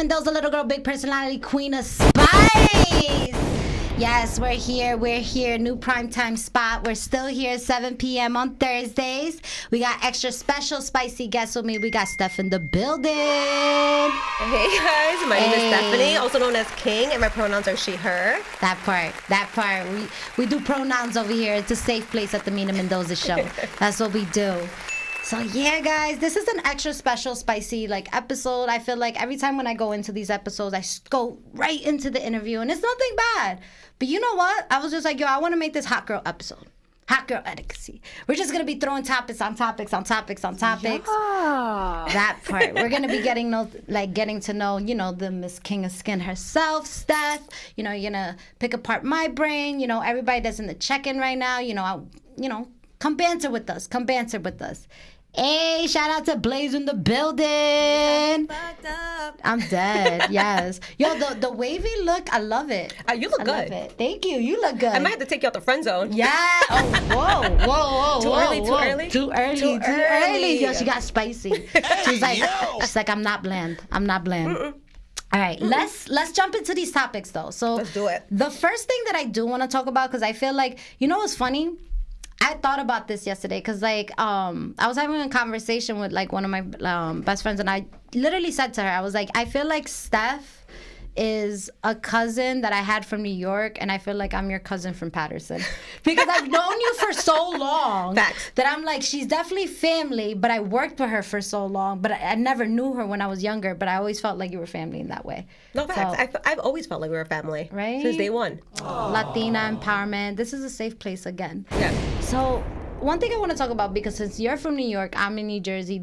Mendoza, little girl, big personality, queen of spice. Yes, we're here. New primetime spot. We're still here 7 p.m. on Thursdays. We got extra special spicy guests with me. We got Steph in the building. Hey guys, my name is Stephanie, also known as King, and my pronouns are she, her. That part. We do pronouns over here. It's a safe place at the Mina Mendoza Show. That's what we do. So yeah, guys, this is an extra special spicy episode. I feel like every time when I go into these episodes, I go right into the interview, and it's nothing bad. But you know what? I was just like, I want to make this hot girl episode. Hot girl etiquette. We're just going to be throwing topics on topics on topics on topics. Yeah. That part. We're going to be getting to know, the Miss King of Skin herself, Steph. You're going to pick apart my brain. Everybody that's in the check-in right now, come banter with us. Hey, shout out to Blaze in the building. I'm dead. Yes. Yo, the wavy look, I love it. You look good. Love it. Thank you. You look good. I might have to take you out the friend zone. Yeah. Oh, whoa. Too early? Too early. Yo, she got spicy. She's like, I'm not bland. Mm-mm. All right, let's jump into these topics though. So let's do it. The first thing that I do want to talk about, because I feel like, what's funny? I thought about this yesterday because, I was having a conversation with, one of my best friends, and I literally said to her, I was like, I feel like Steph is a cousin that I had from New York, and I feel like I'm your cousin from Patterson. Because I've known you for so long. Facts. That I'm like, she's definitely family, but I worked with her for so long, but I never knew her when I was younger, but I always felt like you were family in that way. No, facts. I've always felt like we were a family. Right? Since day one. Latina empowerment. This is a safe place again. Yeah. So one thing I want to talk about, because since you're from New York, I'm in New Jersey,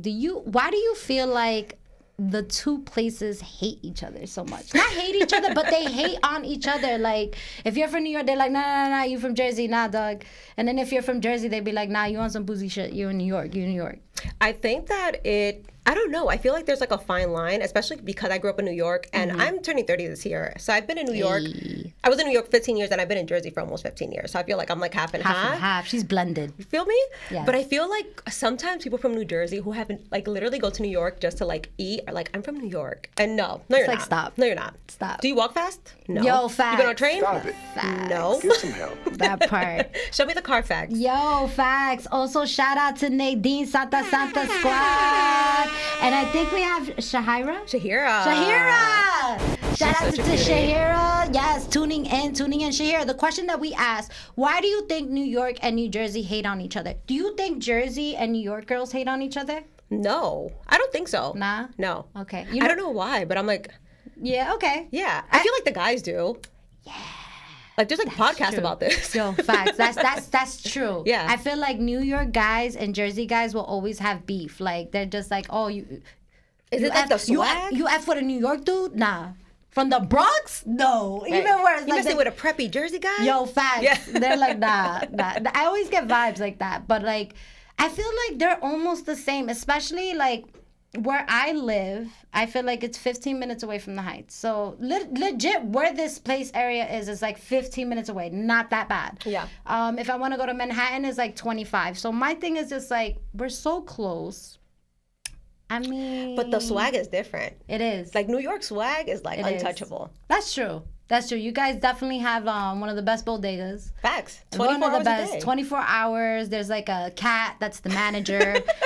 why do you feel like the two places hate each other so much? Not hate each other, but they hate on each other. Like, if you're from New York, they're like, nah, you from Jersey, nah, dog. And then if you're from Jersey, they'd be like, nah, you on some boozy shit, you in New York. I think that I don't know. I feel like there's a fine line, especially because I grew up in New York, and I'm turning 30 this year. So I've been in New York. I was in New York 15 years, and I've been in Jersey for almost 15 years. So I feel like I'm half and half. She's blended. You feel me? Yeah. But I feel like sometimes people from New Jersey who haven't literally go to New York just to eat are like, I'm from New York. And no, you're not. Stop. No, you're not. Stop. Do you walk fast? No. Yo, facts. You been on a train? Stop it. Facts. No. Get some help. That part. Show me the car facts. Yo, facts. Also, shout out to Nadine Santa Squad. And I think we have Shahira. Shout out to Shahira. Yes, tuning in. Shahira, the question that we asked, why do you think New York and New Jersey hate on each other? Do you think Jersey and New York girls hate on each other? No, I don't think so. Nah? No. Okay. I don't know why, but I'm like, yeah, okay. yeah. I feel like the guys do. Yeah. There's podcasts true. about this. Yo, facts. That's true. Yeah. I feel like New York guys and Jersey guys will always have beef. They're just like, oh, you... Is it the swag? You F with a New York dude? Nah. From the Bronx? No. Right. Even worse. You messing with a preppy Jersey guy? Yo, facts. Yeah. They're like, nah. I always get vibes like that. But, I feel like they're almost the same. Especially, where I live, I feel like it's 15 minutes away from the Heights. So, legit, where this place area is 15 minutes away. Not that bad. Yeah. If I want to go to Manhattan, it's 25. So, my thing is just, we're so close. I mean... But the swag is different. It is. New York swag is untouchable. That's true. You guys definitely have one of the best bodegas. Facts. 24 hours a day. 24 hours. There's a cat that's the manager.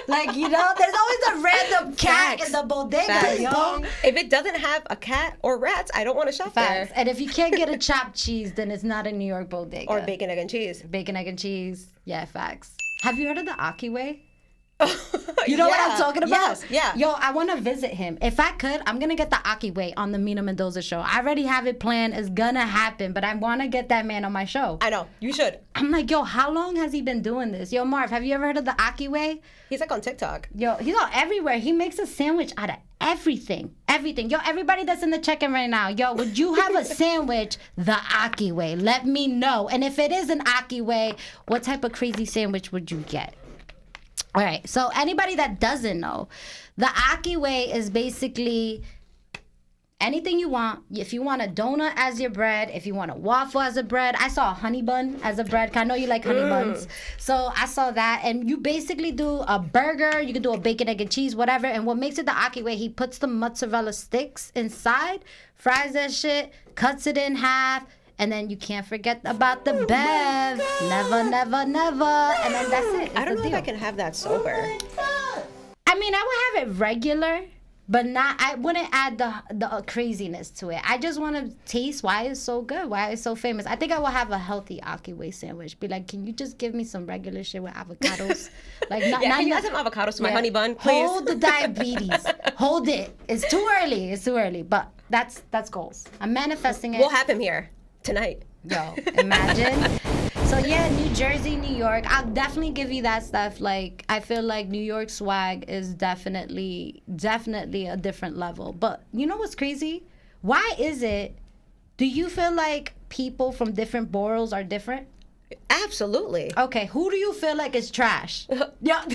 There's always a random cat in the bodega. Facts. Yo. If it doesn't have a cat or rats, I don't want to shop Facts. there. And if you can't get a chopped cheese, then it's not a New York bodega. Or bacon, egg, and cheese. Bacon, egg, and cheese. Yeah, facts. Have you heard of the Aki way? You know what I'm talking about? Yes, yeah. Yo, I want to visit him. If I could, I'm going to get the Aki way on the Mina Mendoza show. I already have it planned. It's going to happen, but I want to get that man on my show. I know. You should. I'm like, yo, how long has he been doing this? Yo, Marv, have you ever heard of the Aki way? He's on TikTok. Yo, he's all everywhere. He makes a sandwich out of everything. Everything. Yo, everybody that's in the check-in right now, yo, would you have a sandwich the Aki way? Let me know. And if it is an Aki way, what type of crazy sandwich would you get? All right, so anybody that doesn't know, the Aki way is basically anything you want. If you want a donut as your bread, if you want a waffle as a bread. I saw a honey bun as a bread. I know you like honey buns. So I saw that. And you basically do a burger. You can do a bacon, egg, and cheese, whatever. And what makes it the akiwe, he puts the mozzarella sticks inside, fries that shit, cuts it in half. And then you can't forget about the bev. Never, never, never. And then that's it. I don't know if I can have that sober. I mean, I would have it regular, but I wouldn't add the craziness to it. I just want to taste why it's so good, why it's so famous. I think I will have a healthy akiwe sandwich. Be like, can you just give me some regular shit with avocados? Like, can you add some avocados to my honey bun, please? Hold the diabetes. Hold it. It's too early. It's too early. But that's goals. I'm manifesting it. We'll have him here tonight. Yo, imagine. So yeah, New Jersey, New York. I'll definitely give you that stuff. Like, I feel like New York swag is definitely a different level. But you know what's crazy? Why is it? Do you feel like people from different boroughs are different? Absolutely. Okay, who do you feel like is trash? Damn.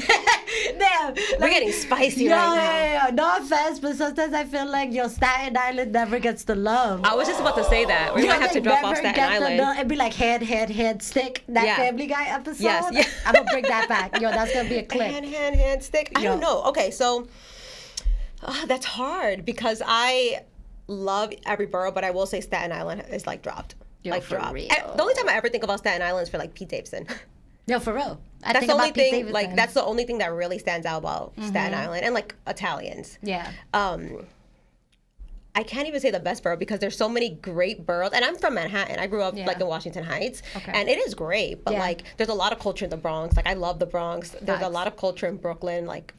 We're getting spicy right now. Yeah. No offense, but sometimes I feel like Staten Island never gets the love. I was just about to say that. We might have to drop off Staten Island. It'd be like head, stick. That Family Guy episode. Yes. Yeah. I'm gonna bring that back. Yo, that's gonna be a clip. Hand, stick. I don't know. Okay, so that's hard because I love every borough, but I will say Staten Island is like dropped. Yo, for real. The only time I ever think about Staten Island is for like Pete Davidson. No, for real. That's the only thing. Like that's the only thing that really stands out about Staten Island and like Italians. Yeah. I can't even say the best borough because there's so many great boroughs. And I'm from Manhattan. I grew up like in Washington Heights, and it is great. But like, there's a lot of culture in the Bronx. Like I love the Bronx. There's a lot of culture in Brooklyn. Like,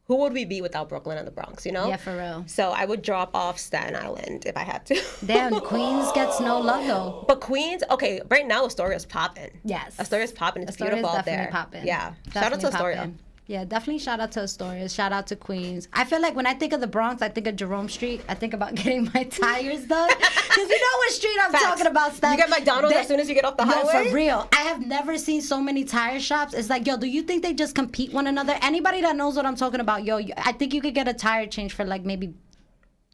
who would we be without Brooklyn and the Bronx, you know? Yeah, for real. So I would drop off Staten Island if I had to. Damn, Queens gets no love though. But Queens, okay, right now Astoria's popping. Yes. Astoria's popping. It's beautiful out there. Popping. Yeah. Definitely shout out to Astoria. Yeah, definitely shout out to Astoria. Shout out to Queens. I feel like when I think of the Bronx, I think of Jerome Street. I think about getting my tires done. Because you know what street I'm talking about, Steph. You get McDonald's as soon as you get off the highway? No, for real. I have never seen so many tire shops. It's like, yo, do you think they just compete one another? Anybody that knows what I'm talking about, yo, I think you could get a tire change for like maybe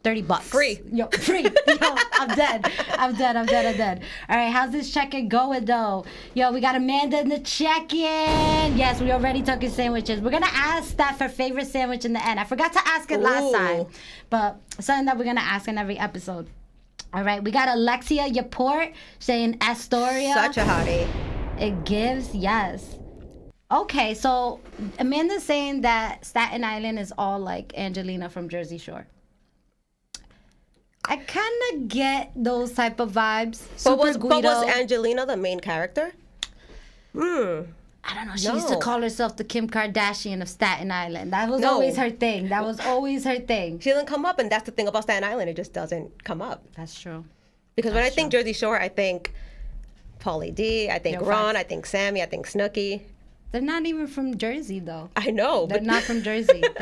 $30. Free. Yo, free. Yo, I'm dead. All right, how's this check-in going, though? Yo, we got Amanda in the check-in. Yes, we already talking sandwiches. We're going to ask Steph her favorite sandwich in the end. I forgot to ask it last time, but something that we're going to ask in every episode. All right, we got Alexia Yaport saying Astoria. Such a hottie. It gives, yes. Okay, so Amanda's saying that Staten Island is all like Angelina from Jersey Shore. I kind of get those type of vibes. But was Angelina the main character? I don't know. She used to call herself the Kim Kardashian of Staten Island. That was always her thing. She doesn't come up, and that's the thing about Staten Island. It just doesn't come up. That's true. Because when I think Jersey Shore, I think Pauly D, I think Ron, I think Sammy, I think Snooki. They're not even from Jersey, though. I know. They're not from Jersey. All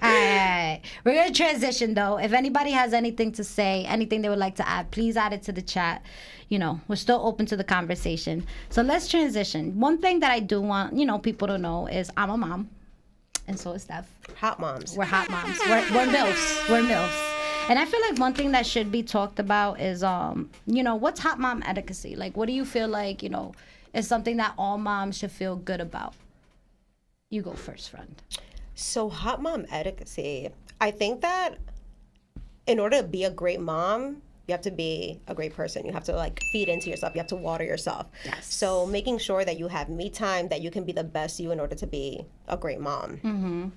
right. We're going to transition, though. If anybody has anything to say, anything they would like to add, please add it to the chat. You know, we're still open to the conversation. So let's transition. One thing that I do want, people to know is I'm a mom. And so is Steph. Hot moms. We're hot moms. We're MILFs. We're MILFs. And I feel like one thing that should be talked about is, what's hot mom etiquette? Like, what do you feel like, is something that all moms should feel good about? You go first, friend. So hot mom etiquette, I think that in order to be a great mom, you have to be a great person. You have to like feed into yourself. You have to water yourself. Yes. So making sure that you have me time, that you can be the best you in order to be a great mom. Mm-hmm.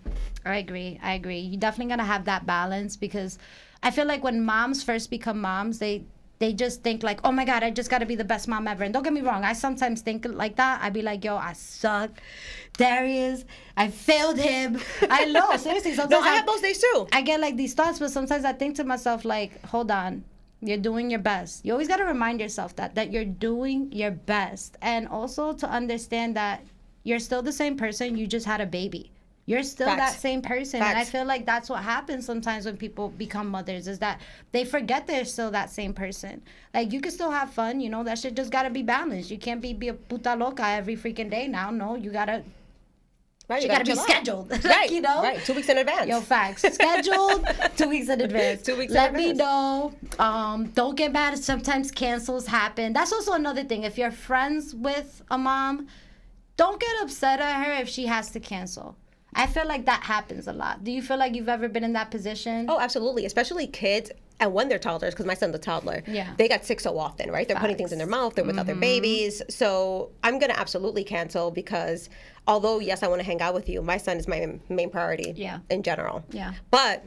I agree. You definitely gotta have that balance, because I feel like when moms first become moms, they just think like, oh my God, I just got to be the best mom ever. And don't get me wrong, I sometimes think like that. I'd be like, yo, I suck. Darius, I failed him. I know, seriously. Sometimes I have those days too. I get like these thoughts, but sometimes I think to myself like, hold on, you're doing your best. You always got to remind yourself that you're doing your best. And also to understand that you're still the same person, you just had a baby. You're still that same person. And I feel like that's what happens sometimes when people become mothers, is that they forget they're still that same person. Like, you can still have fun, that shit just gotta be balanced. You can't be a puta loca every freaking day now. No, you gotta Right, She you got to be gotta chill out. scheduled. Right, You know? right. 2 weeks in advance. Yo, facts. Scheduled 2 weeks in advance. 2 weeks in Let me advance. know. Don't get mad. Sometimes cancels happen. That's also another thing. If you're friends with a mom, don't get upset at her if she has to cancel. I feel like that happens a lot. Do you feel like you've ever been in that position? Oh, absolutely. Especially kids. And when they're toddlers, because my son's a toddler, Yeah. they got sick so often, right? They're putting things in their mouth, they're with other babies. So I'm going to absolutely cancel because although, yes, I want to hang out with you, my son is my main priority in general. Yeah. But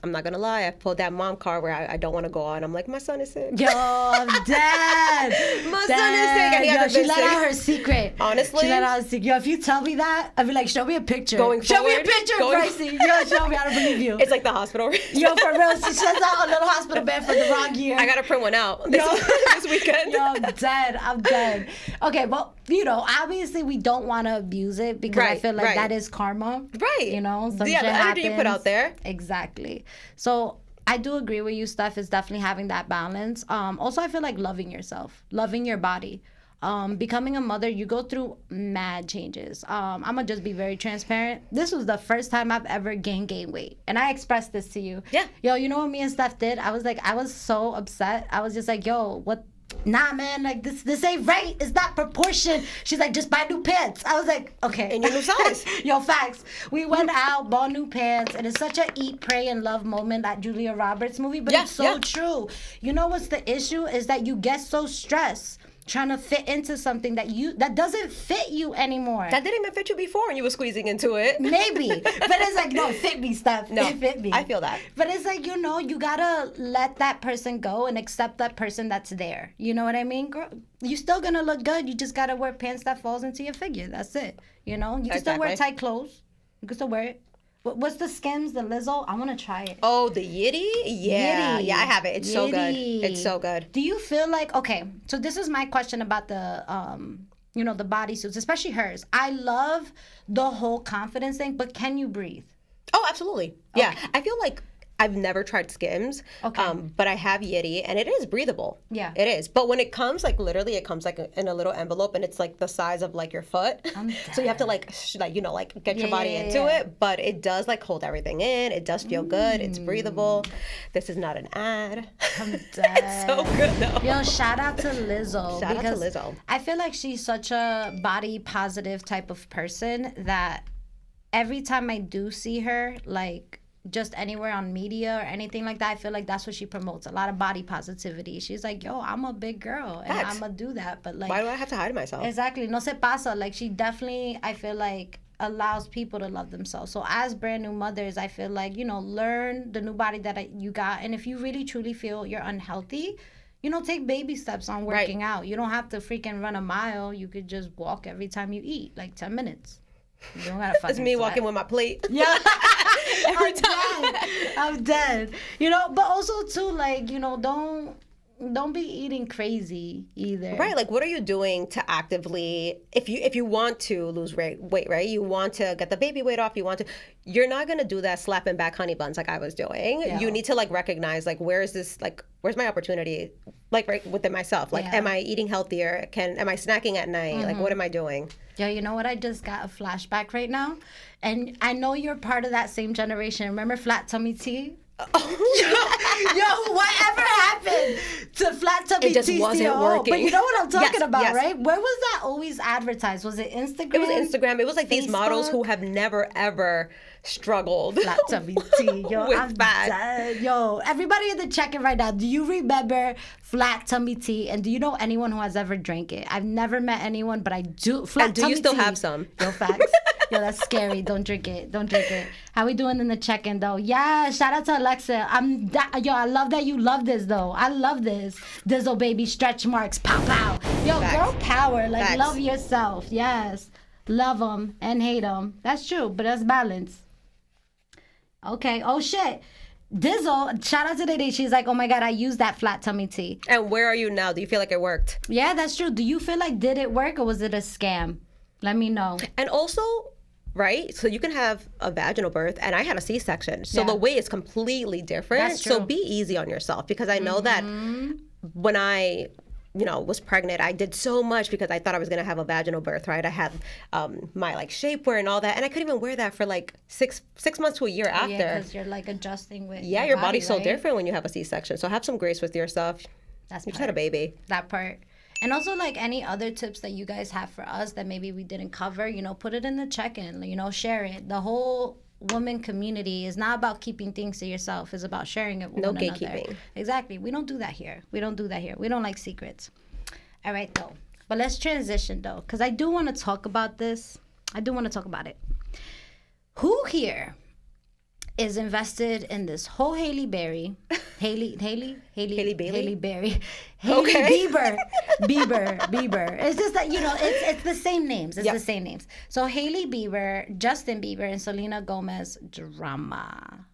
I'm not going to lie, I pulled that mom card where I don't want to go on. I'm like, my son is sick. Yo, I'm dead. My son is sick. And he hasn't She been let sick. out her secret. Honestly? She let out her secret. Yo, if you tell me that, I'd be like, show me a picture. Going show me a forward? picture, Brycey. Yo, show me. I don't believe you. It's like the hospital. Yo, for real. She sends out a little hospital bed for the wrong year. I got to print one out this weekend. Yo, I'm dead. I'm dead. Okay, well, you know, obviously we don't want to abuse it because I feel like that is karma. Right. You know, some the shit energy you put happens. out there. Exactly. So I do agree with you, Steph, is definitely having that balance. Also, I feel like loving yourself, loving your body. Becoming a mother, you go through mad changes. I'm gonna just be very transparent. This was the first time I've ever gained weight, and I expressed this to you. Yeah. Yo, you know what me and Steph did? I was so upset. I was just like, yo, what? Nah, man, like this ain't right. It's not proportion. She's like, just buy new pants. I was like, okay. And your new size. Yo, facts. We went out, bought new pants, and it's such a eat, pray, and love moment, that Julia Roberts movie, but it's so true. You know what's the issue is that you get so stressed trying to fit into something that doesn't fit you anymore. That didn't even fit you before and you were squeezing into it. Maybe. But it's like, no, it fit me, Steph. No, it fit me. I feel that. But it's like, you know, you gotta let that person go and accept that person that's there. You know what I mean? Girl, you're still gonna look good. You just gotta wear pants that falls into your figure. That's it. You know? You can still wear tight clothes. You can still wear it. What's the Skims, the Lizzo? I want to try it. Oh, the Yitty? Yeah. Yitty. Yeah, I have it. It's so good. Yitty. It's so good. Do you feel like, okay, so this is my question about the, you know, the bodysuits, especially hers. I love the whole confidence thing, but can you breathe? Oh, absolutely. Yeah. I feel like I've never tried Skims, but I have Yitty, and it is breathable. Yeah. It is. But when it comes, like, literally, it comes, like, in a little envelope, and it's, like, the size of, like, your foot. So you have to, like, you know, like, get your body into it. But it does, like, hold everything in. It does feel good. It's breathable. This is not an ad. I'm dead. It's so good, though. Yo, shout out to Lizzo. Shout out to Lizzo. I feel like she's such a body positive type of person that every time I do see her, like, just anywhere on media or anything like that, I feel like that's what she promotes, a lot of body positivity. She's like, yo, I'm a big girl and I'm gonna do that, but like, why do I have to hide myself? Exactly, no se pasa. Like, she definitely, I feel like, allows people to love themselves. So as brand new mothers, I feel like, you know, learn the new body that you got, and if you really truly feel you're unhealthy, you know, take baby steps on working out. You don't have to freaking run a mile. You could just walk every time you eat, like 10 minutes. You don't gotta fucking It's me sweat. walking with my plate. Yeah. Every time. I'm dead. You know, but also too, like, you know, don't be eating crazy either. Right, like what are you doing to actively, if you want to lose weight, right? You want to get the baby weight off, you're not going to do that slapping back honey buns like I was doing. Yeah. You need to like recognize like where's my opportunity, like right within myself. Like am I eating healthier? Am I snacking at night? Like what am I doing? Yeah, you know what? I just got a flashback right now. And I know you're part of that same generation. Remember flat tummy tea? Yo, whatever happened to flat tummy tea? It just wasn't working. But you know what I'm talking about, yes. right? Where was that always advertised? Was it Instagram? It was Instagram. It was like Facebook? these models who have never ever struggled flat tummy tea. Yo, with I'm fat. dead. Yo, everybody in the check-in right now, do you remember flat tummy tea? And do you know anyone who has ever drank it? I've never met anyone, but I do. And do you still have some? Yo, facts. Yo, that's scary. Don't drink it. Don't drink it. How we doing in the check-in though? Yeah, shout out to Alexa. Yo, I love that you love this though. I love this. Dizzle baby stretch marks. Pow pow. Yo, Facts. girl power. Like Facts. love yourself. Yes. Love them and hate them. That's true, but that's balance. Okay. Oh shit. Dizzle, shout out to Dede. She's like, oh my God, I used that flat tummy tea. And where are you now? Do you feel like it worked? Yeah, that's true. Do you feel like did it work or was it a scam? Let me know. And also, right? So you can have a vaginal birth, and I had a C-section. So the weight is completely different. That's true. So be easy on yourself because I know that when I was pregnant, I did so much because I thought I was going to have a vaginal birth, right? I had my like shapewear and all that, and I couldn't even wear that for like six months to a year after. Yeah, because you're like adjusting with your body, body's so right? different when you have a C-section. So have some grace with yourself. That's you just had a baby. That part. And also, like, any other tips that you guys have for us that maybe we didn't cover, put it in the check-in, share it. The whole woman community is not about keeping things to yourself. It's about sharing it with one another. Gatekeeping. Exactly. We don't do that here. We don't like secrets. All right, though. But let's transition, though, because I do want to talk about this. I do want to talk about it. Who here is invested in this whole Hailey Berry, Hailey Berry, Hailey Bieber. It's just that it's the same names. It's the same names. So Hailey Bieber, Justin Bieber, and Selena Gomez drama.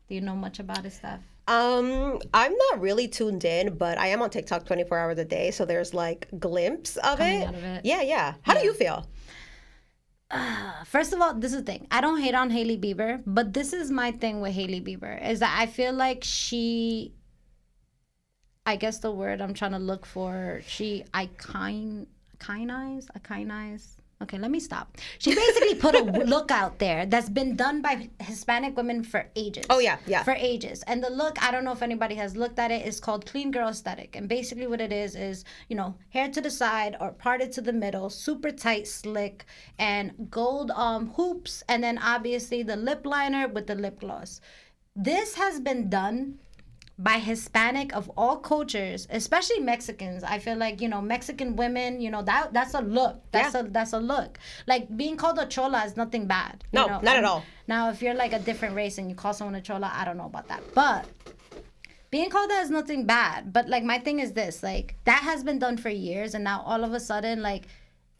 Do you know much about this stuff? I'm not really tuned in, but I am on TikTok 24 hours a day, so there's like glimpse of Coming it. out of it. Yeah. How do you feel? First of all, this is the thing. I don't hate on Hailey Bieber, but this is my thing with Hailey Bieber is that I feel like I guess the word I'm trying to look for, iconize. Okay, let me stop. She basically put a look out there that's been done by Hispanic women for ages. Oh, yeah. For ages. And the look, I don't know if anybody has looked at it, is called clean girl aesthetic. And basically what it is, hair to the side or parted to the middle, super tight, slick, and gold hoops, and then obviously the lip liner with the lip gloss. This has been done by Hispanic of all cultures, especially Mexicans. I feel like, Mexican women, that's a look. That's a look. Like, being called a chola is nothing bad. No, not at all. Now, if you're like a different race and you call someone a chola, I don't know about that. But being called that is nothing bad. But, like, my thing is this. Like, that has been done for years, and now all of a sudden, like,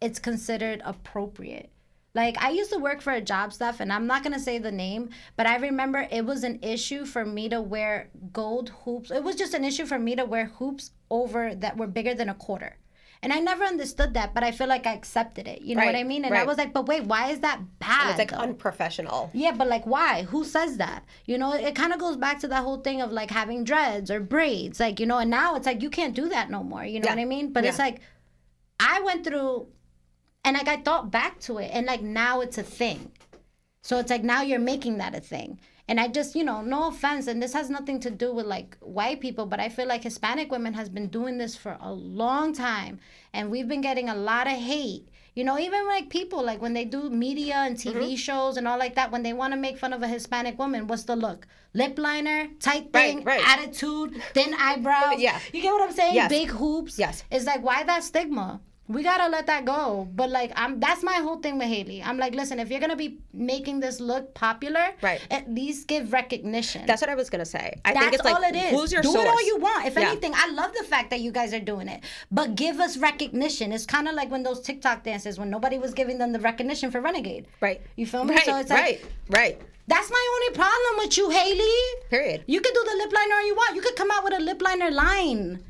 it's considered appropriate. Like, I used to work for a job staff, and I'm not going to say the name, but I remember it was an issue for me to wear gold hoops. It was just an issue for me to wear hoops over that were bigger than a quarter. And I never understood that, but I feel like I accepted it. You know what I mean? And I was like, but wait, why is that bad? And it's like unprofessional. Yeah, but like, why? Who says that? It kind of goes back to that whole thing of like having dreads or braids. Like, and now it's like, you can't do that no more. You know what I mean? But it's like, I went through... And, like, I thought back to it, and, like, now it's a thing. So it's like, now you're making that a thing. And I just, no offense, and this has nothing to do with, like, white people, but I feel like Hispanic women has been doing this for a long time, and we've been getting a lot of hate. Even, like, people, like, when they do media and TV shows and all like that, when they want to make fun of a Hispanic woman, what's the look? Lip liner, tight thing, attitude, thin eyebrows. Yeah. You get what I'm saying? Yes. Big hoops. Yes. It's like, why that stigma? We gotta let that go. But like, that's my whole thing with Hailey. I'm like, listen, if you're gonna be making this look popular, at least give recognition. That's what I was gonna say. I think that's it's like, all it is. Who's your do source? It all you want. If anything, I love the fact that you guys are doing it. But give us recognition. It's kind of like when those TikTok dances, when nobody was giving them the recognition for Renegade. Right. You feel me? Right. So it's like, right. That's my only problem with you, Hailey. Period. You could do the lip liner all you want. You could come out with a lip liner line.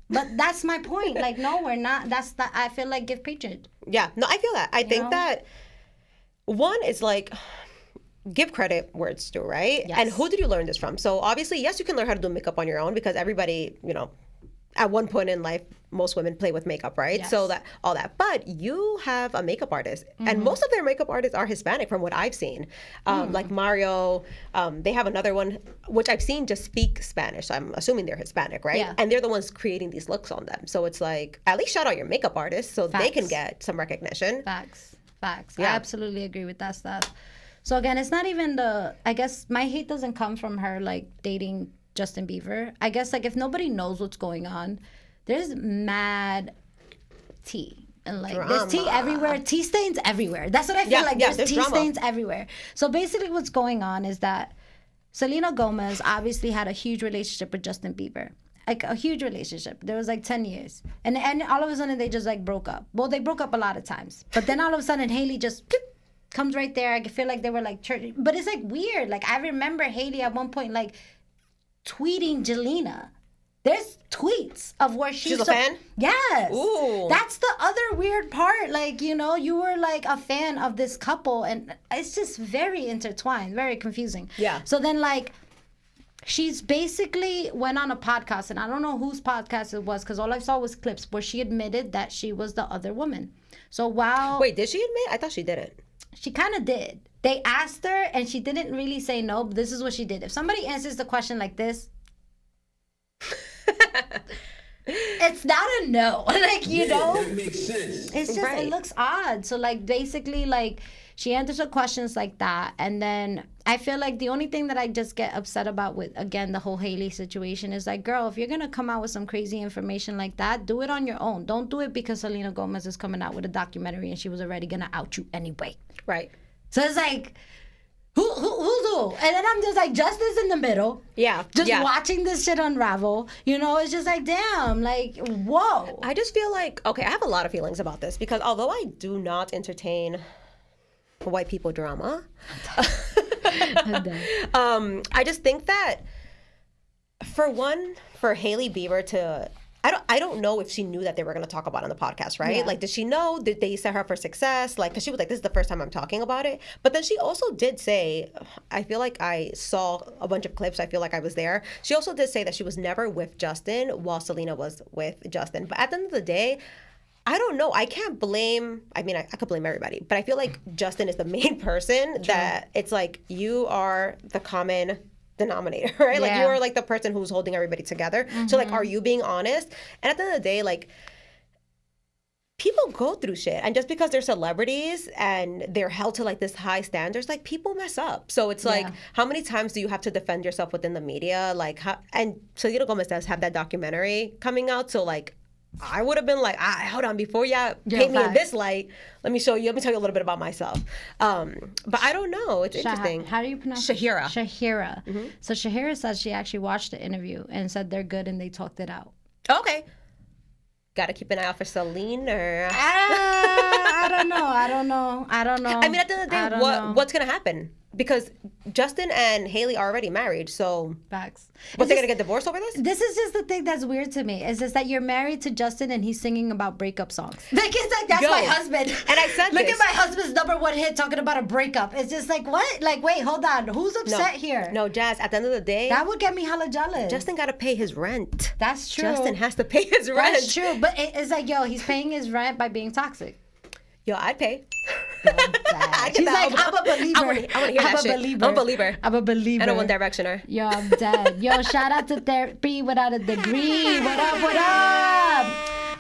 But that's my point. Like, no, we're not. I feel like give patronage. Yeah. No, I feel that. I think that one is like, give credit where it's due, right? Yes. And who did you learn this from? So obviously, yes, you can learn how to do makeup on your own because everybody, at one point in life, most women play with makeup, right? Yes. So all that. But you have a makeup artist, and most of their makeup artists are Hispanic, from what I've seen. Like Mario, they have another one which I've seen just speak Spanish. So I'm assuming they're Hispanic, right? Yeah. And they're the ones creating these looks on them. So it's like, at least shout out your makeup artist so they can get some recognition. Facts. Yeah. I absolutely agree with that stuff. So again, it's not even I guess my hate doesn't come from her like dating Justin Bieber. I guess like if nobody knows what's going on, there's mad tea. And like there's tea everywhere, tea stains everywhere. That's what I feel like. There's tea stains everywhere. So basically what's going on is that Selena Gomez obviously had a huge relationship with Justin Bieber. Like a huge relationship. There was like 10 years. And all of a sudden they just like broke up. Well, they broke up a lot of times. But then all of a sudden Hailey just comes right there. I feel like they were like church. But it's like weird. Like I remember Hailey at one point like tweeting Jelena. There's tweets of where she's a fan? Yes. Ooh. That's the other weird part. Like, you were like a fan of this couple and it's just very intertwined, very confusing. Yeah. So then like She's basically went on a podcast, and I don't know whose podcast it was because all I saw was clips where she admitted that she was the other woman. So while... Wait, did she admit? I thought she didn't. She kind of did. They asked her, and she didn't really say no, but this is what she did. If somebody answers the question like this, it's not a no. Like, you know? That makes sense. It's just, it looks odd. So, like, basically, like, she answers her questions like that. And then I feel like the only thing that I just get upset about with, again, the whole Hailey situation is like, girl, if you're going to come out with some crazy information like that, do it on your own. Don't do it because Selena Gomez is coming out with a documentary and she was already going to out you anyway. Right. So it's like, who's who? And then I'm just like, Justin's in the middle. Yeah. Just watching this shit unravel. You know, it's just like, damn, like, whoa. I just feel like, okay, I have a lot of feelings about this because although I do not entertain white people drama, I just think that for Hailey Bieber to... I don't know if she knew that they were going to talk about it on the podcast, right? Yeah. Like, did she know? Did they set her up for success? Like, because she was like, this is the first time I'm talking about it. But then she also did say, I feel like I saw a bunch of clips. I feel like I was there. She also did say that she was never with Justin while Selena was with Justin. But at the end of the day, I don't know. I can't blame, I mean, I could blame everybody. But I feel like Justin is the main person that it's like, you are the common denominator, right? Like, you are like the person who's holding everybody together. So like, are you being honest? And at the end of the day, like, people go through shit, and just because they're celebrities and they're held to like this high standards, like, people mess up. So it's like, how many times do you have to defend yourself within the media? Like, and Selena Gomez does have that documentary coming out, so like, I would have been like, hold on, before y'all paint me in this light, let me tell you a little bit about myself. But I don't know. It's interesting. How do you pronounce it? Shahira. So Shahira said she actually watched the interview and said they're good and they talked it out. Okay. Got to keep an eye out for Selena. I don't know. I mean, at the end of the day, what's going to happen? Because Justin and Hailey are already married, so... Facts. But they're going to get divorced over this? This is just the thing that's weird to me. Is just that you're married to Justin and he's singing about breakup songs. Like, it's like, that's my husband. And I said Look at my husband's #1 hit talking about a breakup. It's just like, what? Like, wait, hold on. Who's upset here? No, Jazz, at the end of the day... That would get me hella jealous. Justin got to pay his rent. That's true. Justin has to pay his rent. That's true. But it's like, yo, he's paying his rent by being toxic. Yo, I'd pay. She's like, I'm a believer. I want to hear that shit. I'm a believer. I'm a believer. And a One Directioner. Yo, I'm dead. Yo, shout out to therapy without a degree. What up, what up?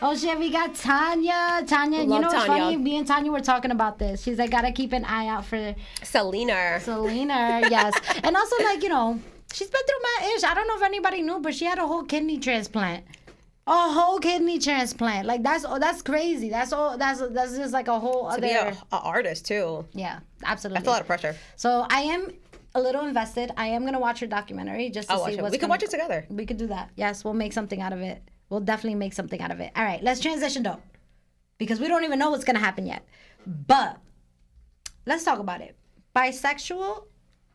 Oh, shit, we got Tanya. Tanya, you know what's funny? Me and Tanya were talking about this. She's like, gotta keep an eye out for... Selena, yes. And also, like, you know, she's been through my ish. I don't know if anybody knew, but she had a whole kidney transplant. A whole kidney transplant. Like, that's crazy. That's just like a whole other... To be an artist, too. Yeah, absolutely. That's a lot of pressure. So I am a little invested. I am going to watch her documentary just to see what's... We can watch it together. We could do that. Yes, we'll make something out of it. We'll definitely make something out of it. All right, let's transition, though. Because we don't even know what's going to happen yet. But let's talk about it. Bisexual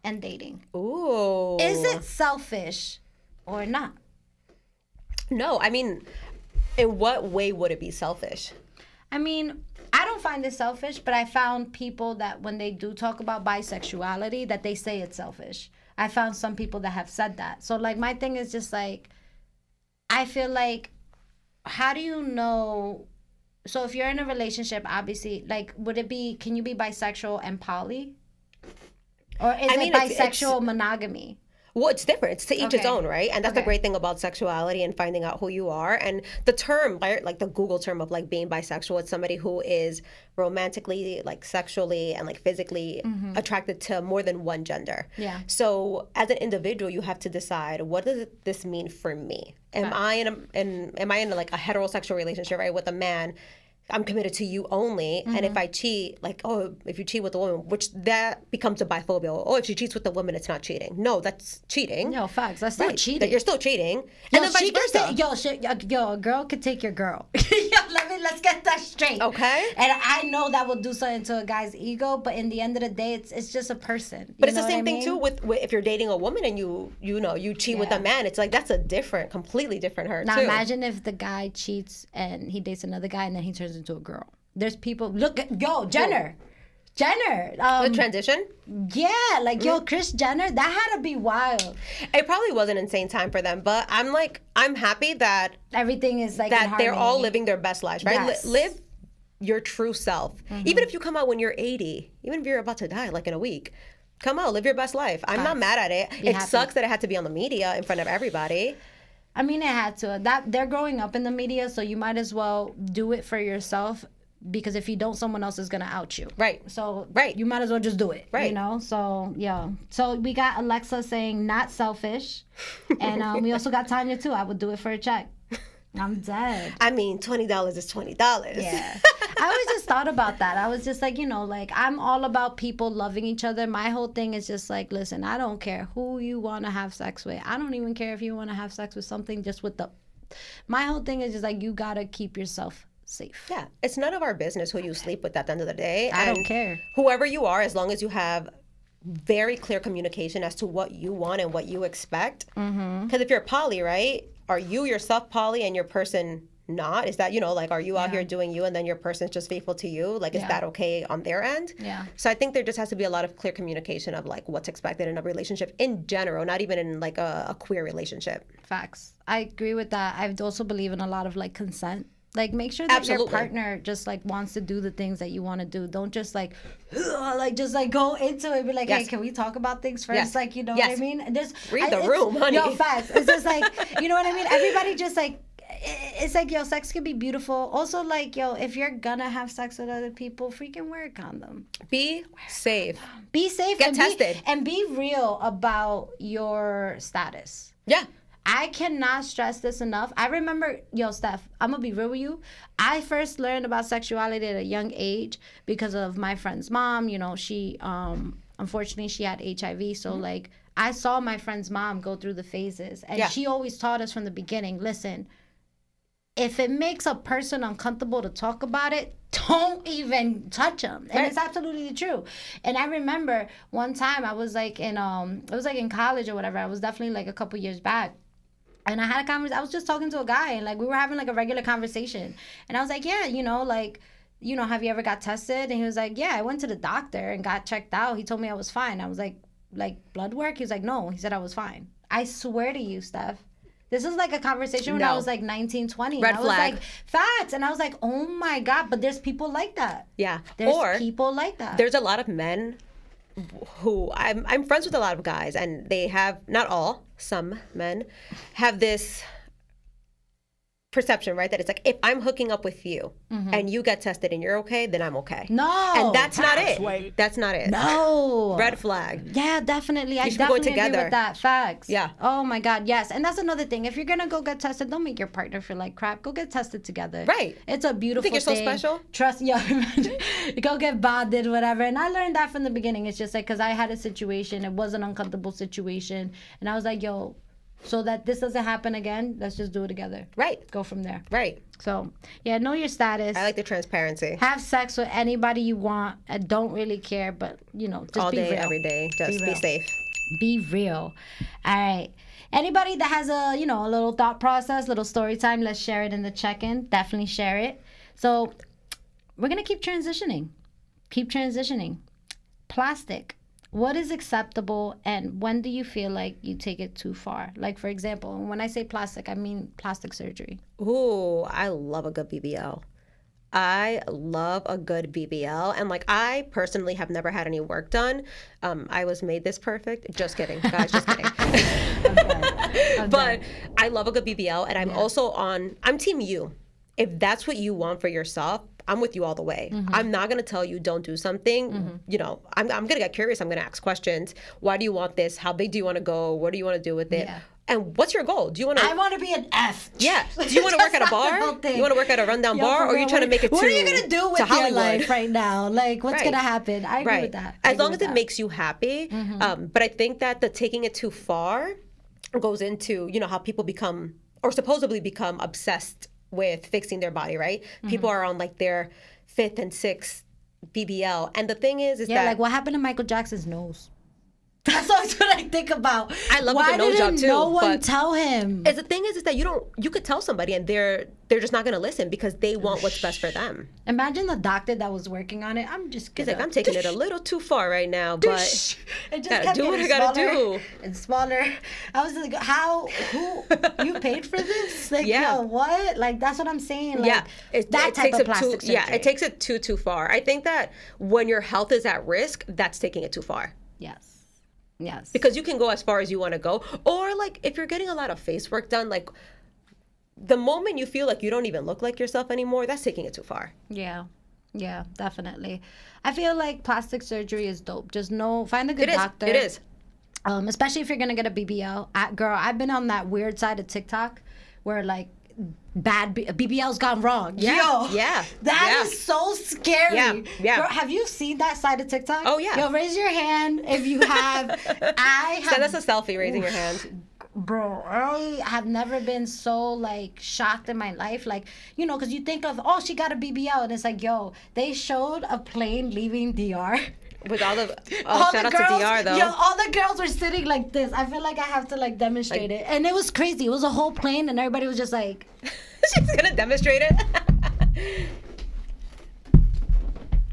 and dating. Ooh. Is it selfish or not? No, I mean, in what way would it be selfish? I mean, I don't find it selfish, but I found people that when they do talk about bisexuality, that they say it's selfish. I found some people that have said that. So, like, my thing is just, like, I feel like, how do you know... So, if you're in a relationship, obviously, like, can you be bisexual and poly? Or is it bisexual monogamy? Well, it's different. It's to each its own, right? And that's the great thing about sexuality and finding out who you are. And the term, like the Google term of like being bisexual, it's somebody who is romantically, like sexually, and like physically attracted to more than one gender. Yeah. So as an individual, you have to decide, what does this mean for me? Am I in like a heterosexual relationship, right, with a man? I'm committed to you only, and if I cheat, like, oh, if you cheat with a woman, which that becomes a biphobia. Oh, if she cheats with a woman, it's not cheating. No, that's cheating. No, facts. That's still cheating. You're still cheating. And then vice versa. Yo, a girl could take your girl. Let's get that straight. Okay. And I know that will do something to a guy's ego, but in the end of the day, it's just a person. But it's the same thing too with if you're dating a woman and you cheat with a man. It's like, that's a completely different hurt. Now imagine if the guy cheats and he dates another guy and then he turns into a girl. There's people. Look, Jenner. Jenner. The transition? Yeah, like, yo, Kris Jenner, that had to be wild. It probably was an insane time for them, but I'm happy that everything is like that they're all living their best lives, right? Yes. Live your true self. Even if you come out when you're 80, even if you're about to die, like in a week, come out, live your best life. I'm not mad at it. It sucks that it had to be on the media in front of everybody. I mean, it had to. That they're growing up in the media, so you might as well do it for yourself. Because if you don't, someone else is gonna out you. Right. So right. you might as well just do it. Right. You know. So yeah. So we got Alexa saying not selfish, and we also got Tanya too. I would do it for a check. I'm dead. I mean, $20 is $20. Yeah. I always just thought about that. I was just like, like, I'm all about people loving each other. My whole thing is just like, listen, I don't care who you want to have sex with. I don't even care if you want to have sex with something just with my whole thing is just like, you gotta keep yourself safe. Yeah. It's none of our business who you sleep with at the end of the day. I don't care. Whoever you are, as long as you have very clear communication as to what you want and what you expect. Because if you're poly, right? Are you yourself poly and your person not? Is that, like, are you out here doing you and then your person's just faithful to you? Like, is that okay on their end? Yeah. So I think there just has to be a lot of clear communication of, like, what's expected in a relationship in general, not even in, like, a queer relationship. Facts. I agree with that. I also believe in a lot of, like, consent. Like, make sure that your partner just, like, wants to do the things that you want to do. Don't just, like, just, like, go into it. Be like, hey, can we talk about things first? Yes. Like, you know what I mean? Read the room, honey. Yo, facts. It's just, like, you know what I mean? Everybody just, like, it's like, yo, sex can be beautiful. Also, like, yo, if you're gonna have sex with other people, freaking wear a condom. Be safe. Be safe. Get tested. And be real about your status. Yeah. I cannot stress this enough. I remember, Steph, I'm going to be real with you. I first learned about sexuality at a young age because of my friend's mom. She, unfortunately, she had HIV. So, like, I saw my friend's mom go through the phases. And she always taught us from the beginning, listen, if it makes a person uncomfortable to talk about it, don't even touch them. And it's absolutely true. And I remember one time I was, like, it was, like, in college or whatever. I was definitely, like, a couple years back. And I had a conversation. I was just talking to a guy, and, like, we were having, like, a regular conversation. And I was like, yeah, have you ever got tested? And he was like, yeah, I went to the doctor and got checked out. He told me I was fine. I was like, blood work? He was like, no. He said I was fine. I swear to you, Steph. This is like a conversation when I was like 19, 20. Red and I was flag. like, facts. And I was like, oh my God. But there's people like that. Yeah. There's people like that. There's a lot of men who I'm friends with a lot of guys, and they have, not all, some men have this perception, right? That it's like, if I'm hooking up with you and you get tested and you're okay, then I'm okay. No. And that's not it. That's not it. No. Red flag. Yeah, definitely. I should be going definitely agree together. with that. Facts. Yeah. Oh my God, yes. And that's another thing. If you're gonna go get tested, don't make your partner feel like crap. Go get tested together. Right. It's a beautiful thing. You think you're so special? Trust, go get bonded, whatever. And I learned that from the beginning. It's just like, because I had a situation, it was an uncomfortable situation, and I was like, yo, so that this doesn't happen again, let's just do it together. Right. Go from there. Right. So, yeah, know your status. I like the transparency. Have sex with anybody you want. I don't really care, but, just all be day, real. every day. Just be safe. Be real. All right. Anybody that has a little thought process, little story time, let's share it in the check-in. Definitely share it. So, we're going to keep transitioning. Plastic. What is acceptable, and when do you feel like you take it too far? Like, for example, when I say plastic, I mean plastic surgery. Ooh, I love a good BBL. I love a good BBL. And, like, I personally have never had any work done. I was made this perfect. Just kidding, guys, just kidding. But I love a good BBL, and I'm team you. If that's what you want for yourself, I'm with you all the way. I'm not going to tell you don't do something. I'm going to get curious. I'm going to ask questions. Why do you want this? How big do you want to go? What do you want to do with it? Yeah. And what's your goal? Do you want to? I want to be an F. Yeah. Do you want to work at a bar? You want to work at a rundown bar, or are you trying to make it? What are you gonna do with your life right now? Like, what's gonna happen? I agree with that. As long as it makes you happy. But I think that the taking it too far goes into how people become, or supposedly become, obsessed with fixing their body. Right? People are on, like, their 5th and 6th BBL, and the thing is that, like, what happened to Michael Jackson's nose? That's always what I think about. I love Why a good nose job didn't too. no one but tell him? the thing is that you could tell somebody and they're just not gonna listen because they want what's best for them. Imagine the doctor that was working on it. I'm just He's gonna. like, I'm taking it a little too far right now, but It just gotta kept do what I getting gotta smaller do. and smaller. I was like, who, you paid for this? Like, Yeah. yo, what? Like, that's what I'm saying. Like, yeah, that type of plastic surgery. Yeah, it takes it too far. I think that when your health is at risk, that's taking it too far. Yes. Because you can go as far as you want to go. Or like if you're getting a lot of face work done, like the moment you feel like you don't even look like yourself anymore, that's taking it too far. Yeah, definitely. I feel like plastic surgery is dope. Just find a good doctor. It is. Especially if you're gonna get a BBL. Girl, I've been on that weird side of TikTok where like bad BBL's gone wrong. Yeah. Yo, Yeah. that is so scary. Yeah. Girl, have you seen that side of TikTok? Oh, yeah. Yo, raise your hand if you have. Send us a selfie raising your hand. Bro, I have never been so like shocked in my life. Like, you know, because you think of, oh, she got a BBL, and it's like, yo, they showed a plane leaving DR. With all the shout out girls, to DR though. Yo, all the girls were sitting like this. I feel like I have to like demonstrate it, and it was crazy. It was a whole plane, and everybody was just like, she's gonna demonstrate it.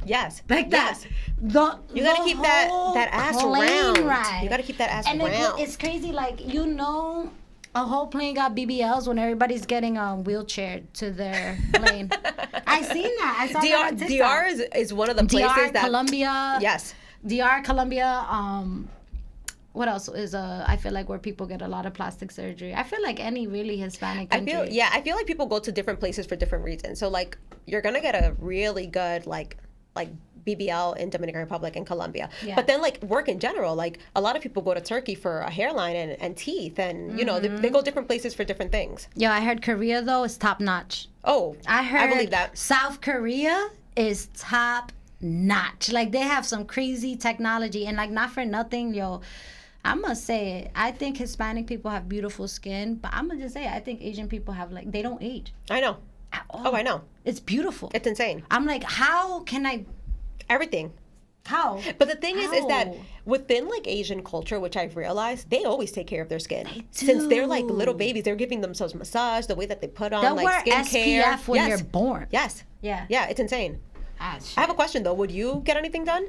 Yes, like that. Yes. You gotta keep that ass round. Ride. You gotta keep that ass and round. It's crazy, like, you know, a whole plane got BBLs when everybody's getting wheelchaired to their plane. I seen that. I saw that on TikTok. DR is one of the places DR, that Colombia. Yes. DR, Colombia. What else is I feel like where people get a lot of plastic surgery? I feel like any really Hispanic country. I feel like people go to different places for different reasons. So like you're gonna get a really good like BBL in Dominican Republic and Colombia. Yeah. But then like work in general, like a lot of people go to Turkey for a hairline and teeth, and you know they go different places for different things. Yo, I heard Korea though is top notch. Oh, I believe that. South Korea is top notch. Like they have some crazy technology, and like not for nothing, yo, I must say it. I think Hispanic people have beautiful skin, but I'm gonna just say it, I think Asian people have like they don't age. I know. Oh, I know. It's beautiful. It's insane. I'm like, how can I? Everything. How? But the thing is that within like Asian culture, which I've realized, they always take care of their skin. They do. Since they're like little babies, they're giving themselves massage, the way that they put on They'll like wear skincare. SPF when you're born. Yes. Yeah. Yeah, it's insane. I have a question though. Would you get anything done?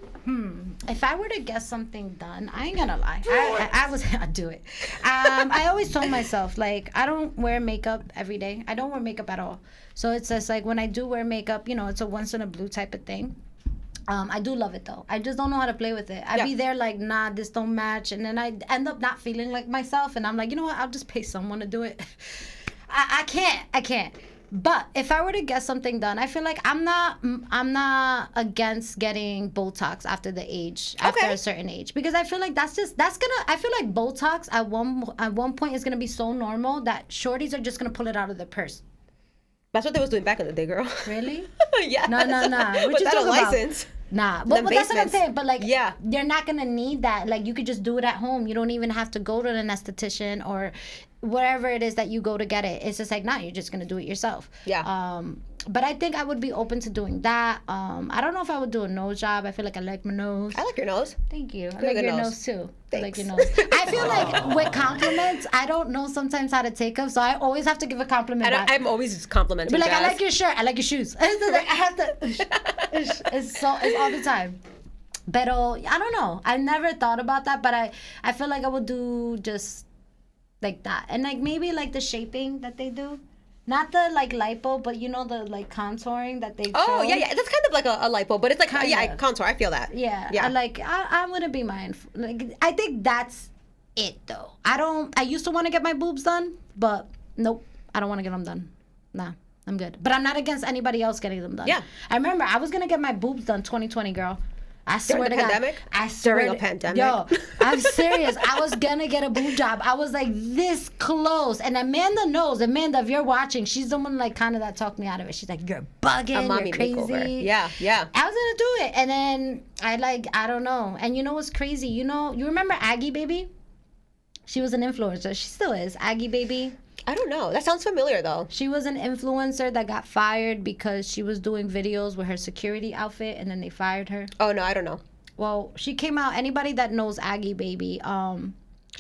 If I were to get something done, I ain't gonna lie. I'd do it. I always told myself, like, I don't wear makeup every day. I don't wear makeup at all. So it's just like when I do wear makeup, you know, it's a once in a blue type of thing. I do love it though. I just don't know how to play with it. I'd be there like, nah, this don't match. And then I end up not feeling like myself. And I'm like, you know what? I'll just pay someone to do it. I can't. But if I were to get something done, I feel like I'm not against getting Botox after a certain age, because I feel like I feel like Botox at one point is gonna be so normal that shorties are just gonna pull it out of their purse. That's what they was doing back in the day, girl. Really? Yeah. No. What without a license. Nah, but that's what I'm saying. But like, you're not gonna need that. Like, you could just do it at home. You don't even have to go to an esthetician or wherever it is that you go to get it. It's just like, nah, you're just gonna do it yourself. Yeah. But I think I would be open to doing that. I don't know if I would do a nose job. I feel like I like my nose. I like your nose. Thank you. I like your nose too. Thanks. I like your nose. I feel like with compliments, I don't know sometimes how to take them, so I always have to give a compliment back. I'm always complimenting. But like, Jazz. I like your shirt. I like your shoes. I have to. It's all the time. But I don't know. I never thought about that, but I feel like I would do just like that, and like maybe like the shaping that they do. Not the like lipo, but you know the like contouring that they. Oh yeah, that's kind of like a lipo, but it's like contour. I feel that. Yeah. I wouldn't be mindful. Like, I think that's it though. I used to want to get my boobs done, but nope, I don't want to get them done. Nah, I'm good. But I'm not against anybody else getting them done. Yeah. I remember I was gonna get my boobs done 2020, girl. I swear to God. During a pandemic? Yo, I'm serious. I was gonna get a boob job. I was like this close. And Amanda knows. Amanda, if you're watching, she's the one like kind of that talked me out of it. She's like, you're bugging, you're crazy. Makeover. Yeah. I was gonna do it. And then I don't know. And you know what's crazy? You remember Aggie Baby? She was an influencer. She still is. Aggie Baby. I don't know. That sounds familiar, though. She was an influencer that got fired because she was doing videos with her security outfit, and then they fired her. Oh, no, I don't know. Well, she came out. Anybody that knows Aggie Baby,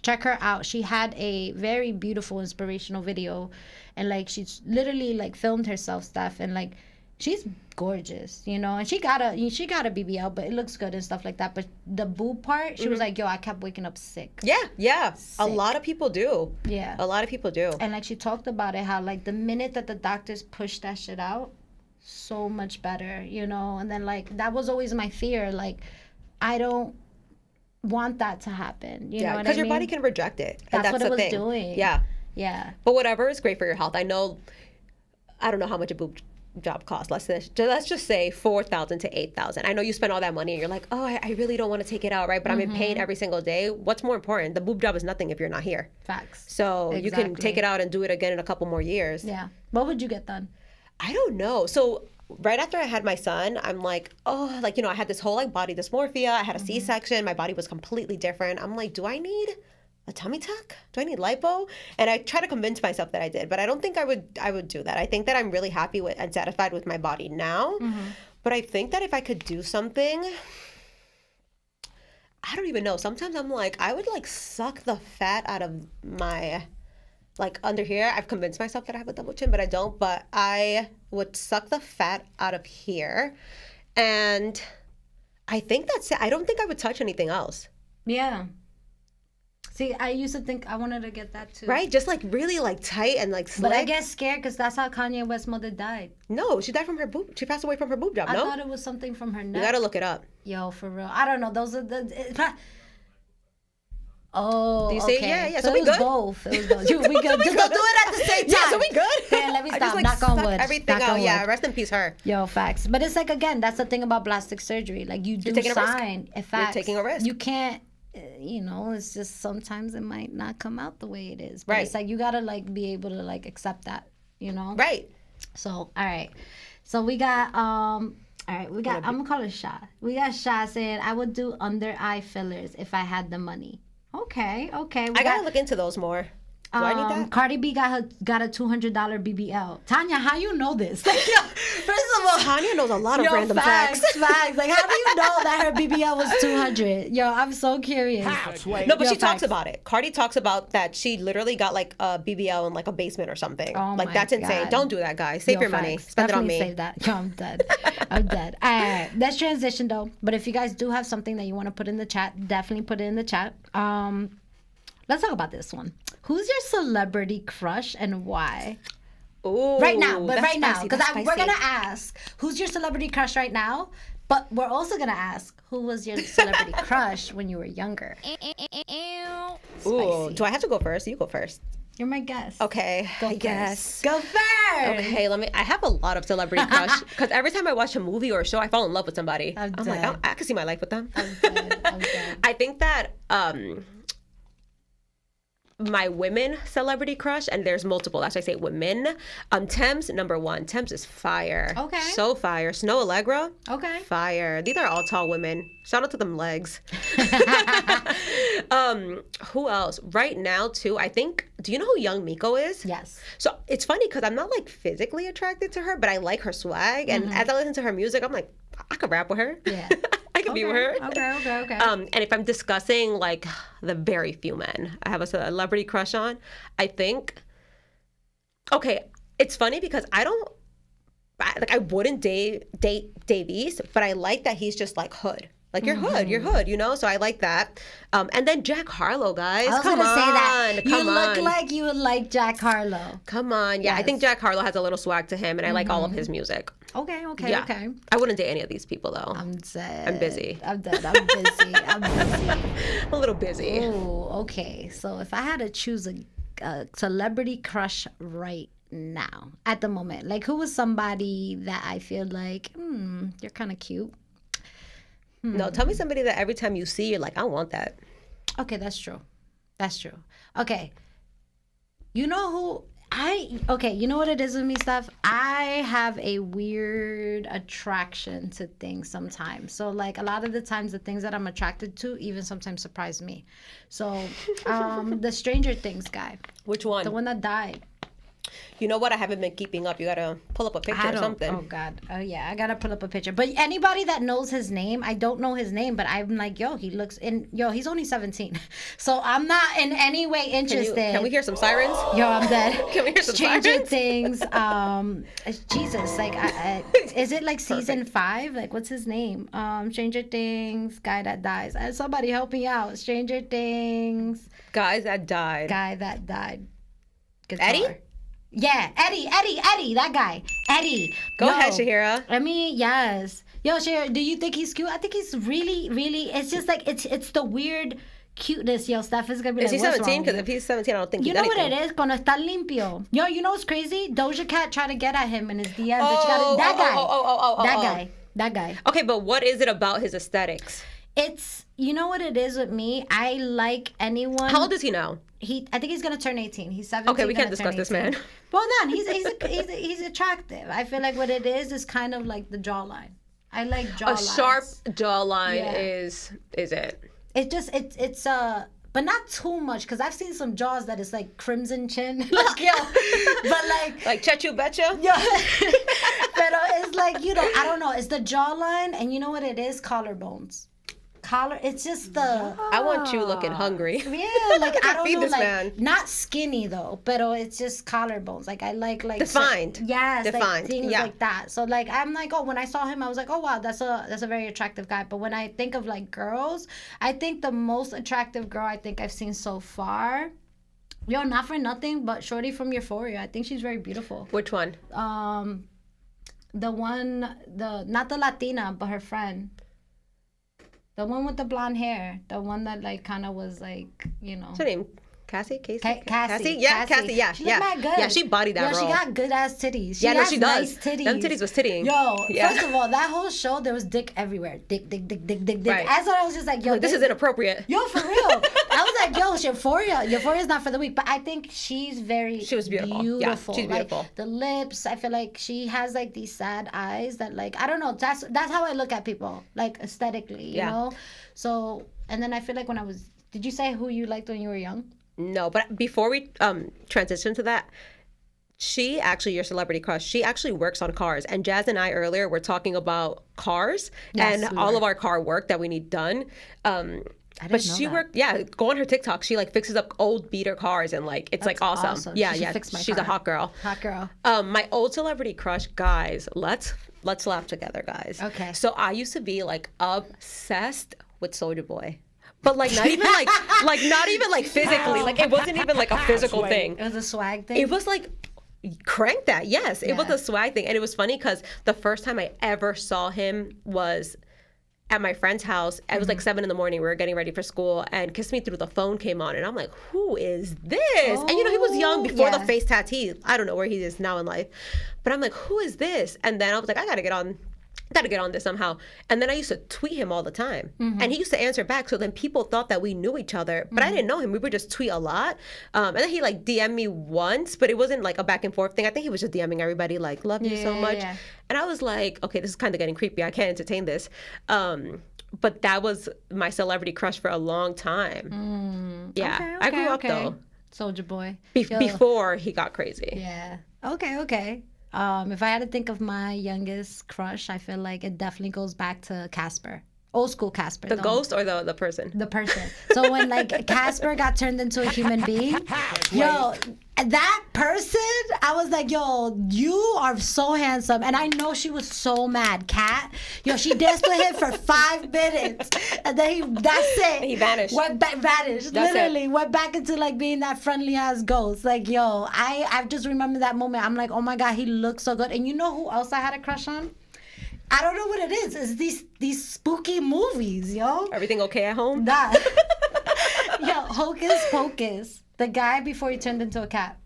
check her out. She had a very beautiful inspirational video, and like she's literally like filmed herself stuff, and like she's gorgeous, you know. And she got a BBL, but it looks good and stuff like that. But the boob part, she was like, yo, I kept waking up sick. Yeah. Sick. A lot of people do. Yeah. A lot of people do. And like she talked about it, how like the minute that the doctors pushed that shit out, so much better, you know. And then like that was always my fear, like I don't want that to happen, you know what I mean? Because your body can reject it. That's and what that's it was thing. doing. Yeah. But whatever is great for your health. I don't know how much a boob job costs. Let's just say $4,000 to $8,000. I know you spend all that money and you're like, oh, I really don't want to take it out, right? But I'm in pain every single day. What's more important? The boob job is nothing if you're not here. Facts. So you can take it out and do it again in a couple more years. Yeah. What would you get done? I don't know. So right after I had my son, I'm like, oh, like, you know, I had this whole like body dysmorphia. I had a C-section. My body was completely different. I'm like, do I need a tummy tuck? Do I need lipo? And I try to convince myself that I did, but I don't think I would do that. I think that I'm really happy with and satisfied with my body now. But I think that if I could do something, I don't even know. Sometimes I'm like, I would like suck the fat out of my like under here. I've convinced myself that I have a double chin, but I don't. But I would suck the fat out of here. And I think that's it. I don't think I would touch anything else. Yeah. See, I used to think I wanted to get that too. Right? Just like really like tight and like slick. But I get scared because that's how Kanye West's mother died. No, she died from her boob. She passed away from her boob job, I no? thought it was something from her neck. You gotta look it up. Yo, for real. I don't know. Those are the... Oh, Do you see? okay. Yeah. So we it was good? both. It was both. We good. Just don't do it at the same time. Yeah, so we good? Yeah, let me I stop. just, like, Knock on sucked wood. everything Knock out. on Yeah, wood. rest in peace, her. Yo, facts. But it's like, again, that's the thing about plastic surgery. Like, you do taking a risk. sign. In fact, You're taking a risk. You can't, you know, it's just sometimes it might not come out the way it is. But Right. it's like, you gotta, like, be able to, like, accept that, you know? Right. So, all right. So we got, all right, we got, I'm gonna call it Shah. We got Shah saying, I would do under eye fillers if I had the money. Okay. I gotta look into those more. Do I need that? Cardi B got a $200 BBL. Tanya, how you know this? Like, yo, first of all, Tanya knows a lot of random facts. Facts. Like, how do you know that her BBL was 200? Yo, I'm so curious. No, but Yo, she talks facts. about it. Cardi talks about that she literally got like a BBL in like a basement or something. Oh like my that's insane. God. Don't do that, guys. Save Yo, your money. facts. Spend Definitely it on me. Save that. Yo, I'm dead. I'm dead. All right, let's transition though. But if you guys do have something that you want to put in the chat, definitely put it in the chat. Let's talk about this one. Who's your celebrity crush and why? Ooh, Right now, but that's right now, spicy, because that's we're spicy. gonna ask who's your celebrity crush right now, but we're also gonna ask who was your celebrity crush when you were younger. Ooh, Spicy. do I have to go first? You go first. You're my guest. Okay, Go I first. guess. Go first. Okay, I have a lot of celebrity crush because every time I watch a movie or a show, I fall in love with somebody. I'm like, dead. I can see my life with them. I'm dead. I think that my women celebrity crush, and there's multiple, that's why I say women. Thames, number one. Thames is fire. Okay. So fire. Snow Allegra, Okay. fire. These are all tall women. Shout out to them legs. Who else? Right now, too, I think, do you know who Young Miko is? Yes. So it's funny because I'm not like physically attracted to her, but I like her swag. And as I listen to her music, I'm like, I could rap with her. Yeah. I could be with her. Okay. And if I'm discussing like the very few men I have a celebrity crush on, I think, okay, it's funny because I wouldn't date Dave East, but I like that he's just like hood. Like you're hood, you know? So I like that. And then Jack Harlow, guys. I was Come gonna on. say that. You Come look on. like you would like Jack Harlow. Come on. Yeah, I think Jack Harlow has a little swag to him, and I like all of his music. Okay. Yeah. I wouldn't date any of these people, though. I'm dead. I'm busy. I'm dead. I'm busy. A little busy. Oh, okay. So if I had to choose a celebrity crush right now, at the moment, like who was somebody that I feel like, you're kind of cute. No, tell me somebody that every time you see, you're like, I want that. Okay, that's true. Okay. You know who you know what it is with me, Steph? I have a weird attraction to things sometimes. So like a lot of the times the things that I'm attracted to even sometimes surprise me. So the Stranger Things guy. Which one? The one that died. You know what? I haven't been keeping up. You gotta pull up a picture or something. Oh God. Oh yeah, I gotta pull up a picture. But anybody that knows his name, I don't know his name, but I'm like, he's only 17, so I'm not in any way interested. Can we hear some sirens? Yo, I'm dead. Can we hear some Stranger sirens? Things. Jesus, like, is it like season 5? Like, what's his name? Stranger Things, guy that dies. Somebody help me out. Stranger Things. Guy that died. Guitar. Eddie? Yeah, Eddie, that guy. Eddie. Go ahead, Shahira. I mean, yes. Yo, Shahira, do you think he's cute? I think he's really, really, it's just like, it's the weird cuteness. Yo, Steph is going to be Is like, he what's 17? wrong? Because if he's 17, I don't think You know what it is? Cuando está limpio. Yo, you know what's crazy? Doja Cat tried to get at him in his DMs. That guy. Okay, but what is it about his aesthetics? It's, you know what it is with me? I like anyone. How old is he now? I think he's gonna turn 18. He's 17. Okay, we can't discuss this man. Well, no, he's attractive. I feel like what it is kind of like the jawline. I like jawline. A sharp jawline is it? It just it's but not too much, because I've seen some jaws that is like crimson chin, like yo, but like Chechu Betcha. Yeah, but it's like, I don't know. It's the jawline, and you know what it is? Collarbones. It's just the. I want you looking hungry. Yeah, like I don't feed know, this like man. Not skinny though, but it's just collarbones. Like I like defined. Yes, defined. like things like that. So like I'm like, when I saw him, I was like, oh wow, that's a very attractive guy. But when I think of like girls, I think the most attractive girl I think I've seen so far. Yo, not for nothing, but Shorty from Euphoria. I think she's very beautiful. Which one? The one, not the Latina, but her friend. The one with the blonde hair. The one that like kind of was like, What's her name? Cassie? Cassie. Yeah, Cassie. Yeah, she looked mad good. Yeah, she bodied that role. She got good ass titties. She does. Nice titties. Them titties was tittying. Yo, first of all, that whole show, there was dick everywhere. Dick. Right. As I was just like, yo, this is inappropriate. Yo, for real. I was like, yo, Euphoria's not for the weak, but I think she was beautiful. Yeah, she's beautiful. Like, the lips, I feel like she has like these sad eyes that like, I don't know. That's how I look at people, like aesthetically, you know? So, and then I feel like did you say who you liked when you were young? No, but before we transition to that, she actually, your celebrity crush, she actually works on cars. And Jazz and I earlier were talking about cars and all of our car work that we need done. But she worked, go on her TikTok. She like fixes up old beater cars and like, it's like awesome. Yeah, she's a hot girl. Hot girl. My old celebrity crush, guys, let's laugh together, guys. Okay. So I used to be like obsessed with Soulja Boy. But like not even like physically. Like it wasn't even like a physical thing. It was a swag thing. It was like crank that. Yes, it was a swag thing. And it was funny because the first time I ever saw him was at my friend's house. It was like 7 a.m. We were getting ready for school, and Kiss Me Through the Phone came on, and I'm like, who is this? And he was young before the face tattoo. I don't know where he is now in life, but I'm like, who is this? And then I was like, I gotta get on this somehow. And then I used to tweet him all the time. And he used to answer back. So then people thought that we knew each other, but I didn't know him. We would just tweet a lot. And then he like DM'd me once, but it wasn't like a back and forth thing. I think he was just DMing everybody like, love you so much. Yeah. And I was like, okay, this is kind of getting creepy. I can't entertain this. But that was my celebrity crush for a long time. Yeah. Okay, I grew up though. Soulja Boy. Before he got crazy. Yeah. Okay. If I had to think of my youngest crush, I feel like it definitely goes back to Casper. Old school Casper. The ghost or the person? The person. So when like Casper got turned into a human being, yo, that person, I was like, yo, you are so handsome. And I know she was so mad. Cat, yo, she danced with him for 5 minutes. And then that's it. He vanished. Vanished. That's literally. Went back into like being that friendly ass ghost. Like, yo, I just remember that moment. I'm like, oh my God, he looks so good. And you know who else I had a crush on? I don't know what it is. It's these spooky movies, yo. Everything okay at home? Nah. Yo, Hocus Pocus. The guy before he turned into a cat.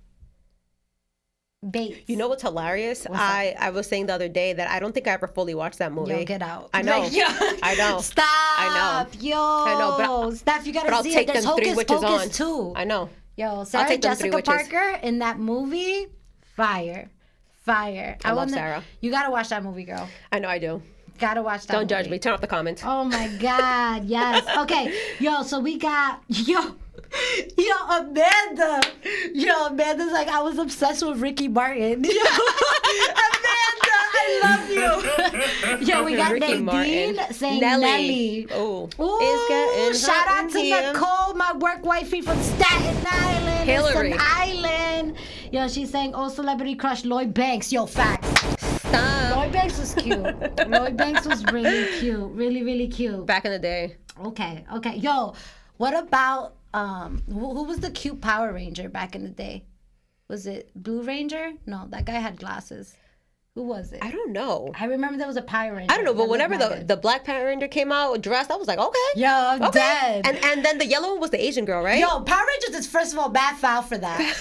Bates. You know what's hilarious? I was saying the other day that I don't think I ever fully watched that movie. Yo, get out. I know. Like, yo, I know. Stop. I know. Yo. I know. But Steph, you gotta see it. There's Hocus Pocus too. I know. Yo, Sarah Jessica Parker in that movie, fire. I love Sarah. You gotta watch that movie, girl. I know I do. Gotta watch that Don't movie. judge me. Turn off the comments. Oh my God, yes. Okay, yo, so we got, Yo, Amanda. Yo, Amanda's like, I was obsessed with Ricky Martin. Yo, Amanda, I love you. Yo, we got Ricky Nadine Martin. saying Nelly. Oh, Ooh, shout out to Nicole, my work wifey from Staten Island. Hillary. Staten Island. Yo, she's saying, oh, celebrity crush, Lloyd Banks. Yo, facts. Stop. Lloyd Banks was cute. Lloyd Banks was really cute. Really, really cute. Back in the day. Okay. Yo, what about who was the cute Power Ranger back in the day? Was it Blue Ranger? No, that guy had glasses. Who was it? I don't know. I remember there was a Power Ranger. I don't know, but whenever the Black Power Ranger came out dressed, I was like, okay. Yo, I'm dead. And then the yellow one was the Asian girl, right? Yo, Power Rangers is first of all bad foul for that.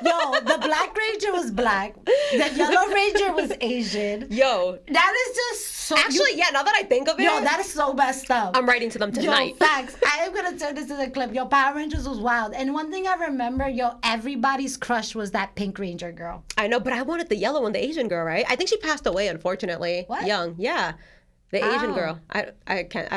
Yo, the Black Ranger was black. The Yellow Ranger was Asian. Yo. That is just so... Actually, yeah, now that I think of it. Yo, that is so messed up. I'm writing to them tonight. Yo, facts. I am going to turn this to the clip. Yo, Power Rangers was wild. And one thing I remember, yo, everybody's crush was that Pink Ranger girl. I know, but I wanted the yellow one, the Asian girl, right? I think she passed away, unfortunately. What? Young, yeah. The Asian girl. I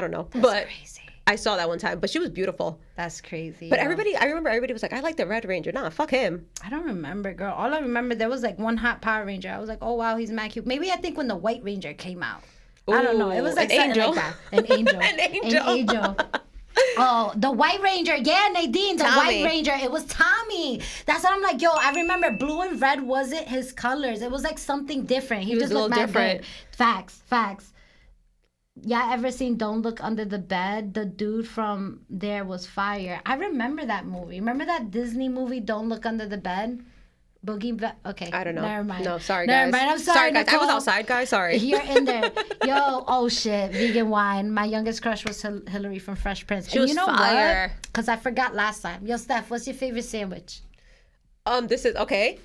don't know. That's but crazy. I saw that one time, but she was beautiful. That's crazy. But I remember everybody was like, I like the Red Ranger. Nah, fuck him. I don't remember, girl. All I remember, there was like one hot Power Ranger. I was like, oh, wow, he's mad cute. Maybe I think when the White Ranger came out. Ooh, I don't know. It was like an something angel. like that. An angel. An angel. An angel. Oh, the White Ranger. Yeah, Nadine, the White Ranger. It was Tommy. That's what I'm like, yo, I remember blue and red wasn't his colors. It was like something different. He was just a little looked mad different. good. Facts. Yeah, ever seen Don't Look Under the Bed? The dude from there was fire. I remember that movie. Remember that Disney movie, Don't Look Under the Bed? Okay. I don't know. Never mind. No, sorry, guys. Never mind. I'm sorry, guys. I was Nicole. outside, guys. Sorry. You're in there. Yo, oh shit. Vegan wine. My youngest crush was Hillary from Fresh Prince. She was you know fire. what? Because I forgot last time. Yo, Steph, what's your favorite sandwich? This is okay.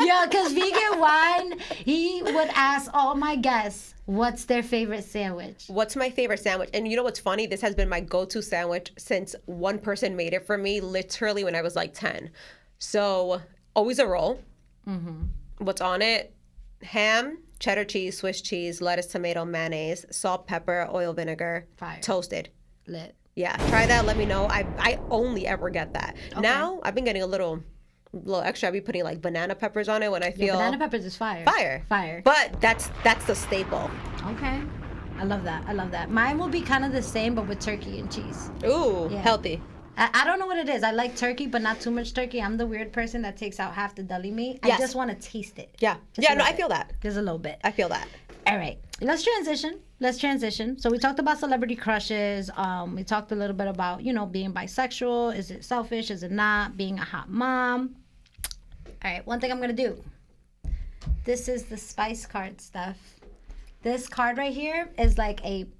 Yeah, because Vegan Wine, he would ask all my guests, what's their favorite sandwich? What's my favorite sandwich? And you know what's funny? This has been my go-to sandwich since one person made it for me, literally when I was like 10. So, always a roll. Mm-hmm. What's on it? Ham, cheddar cheese, Swiss cheese, lettuce, tomato, mayonnaise, salt, pepper, oil, vinegar, Fire. Toasted. Lit. Yeah, try that. Let me know. I only ever get that. Okay. Now, I've been getting a little extra. I'll be putting like banana peppers on it when I feel... Yeah, banana peppers is fire. Fire. But that's the staple. Okay. I love that. Mine will be kind of the same, but with turkey and cheese. Ooh, Yeah. Healthy. I don't know what it is. I like turkey, but not too much turkey. I'm the weird person that takes out half the deli meat. Yes. I just want to taste it. Yeah. I feel that. Just a little bit. I feel that. All right. Let's transition. So we talked about celebrity crushes. We talked a little bit about, being bisexual. Is it selfish? Is it not? Being a hot mom. All right. One thing I'm going to do. This is the spice card stuff. This card right here is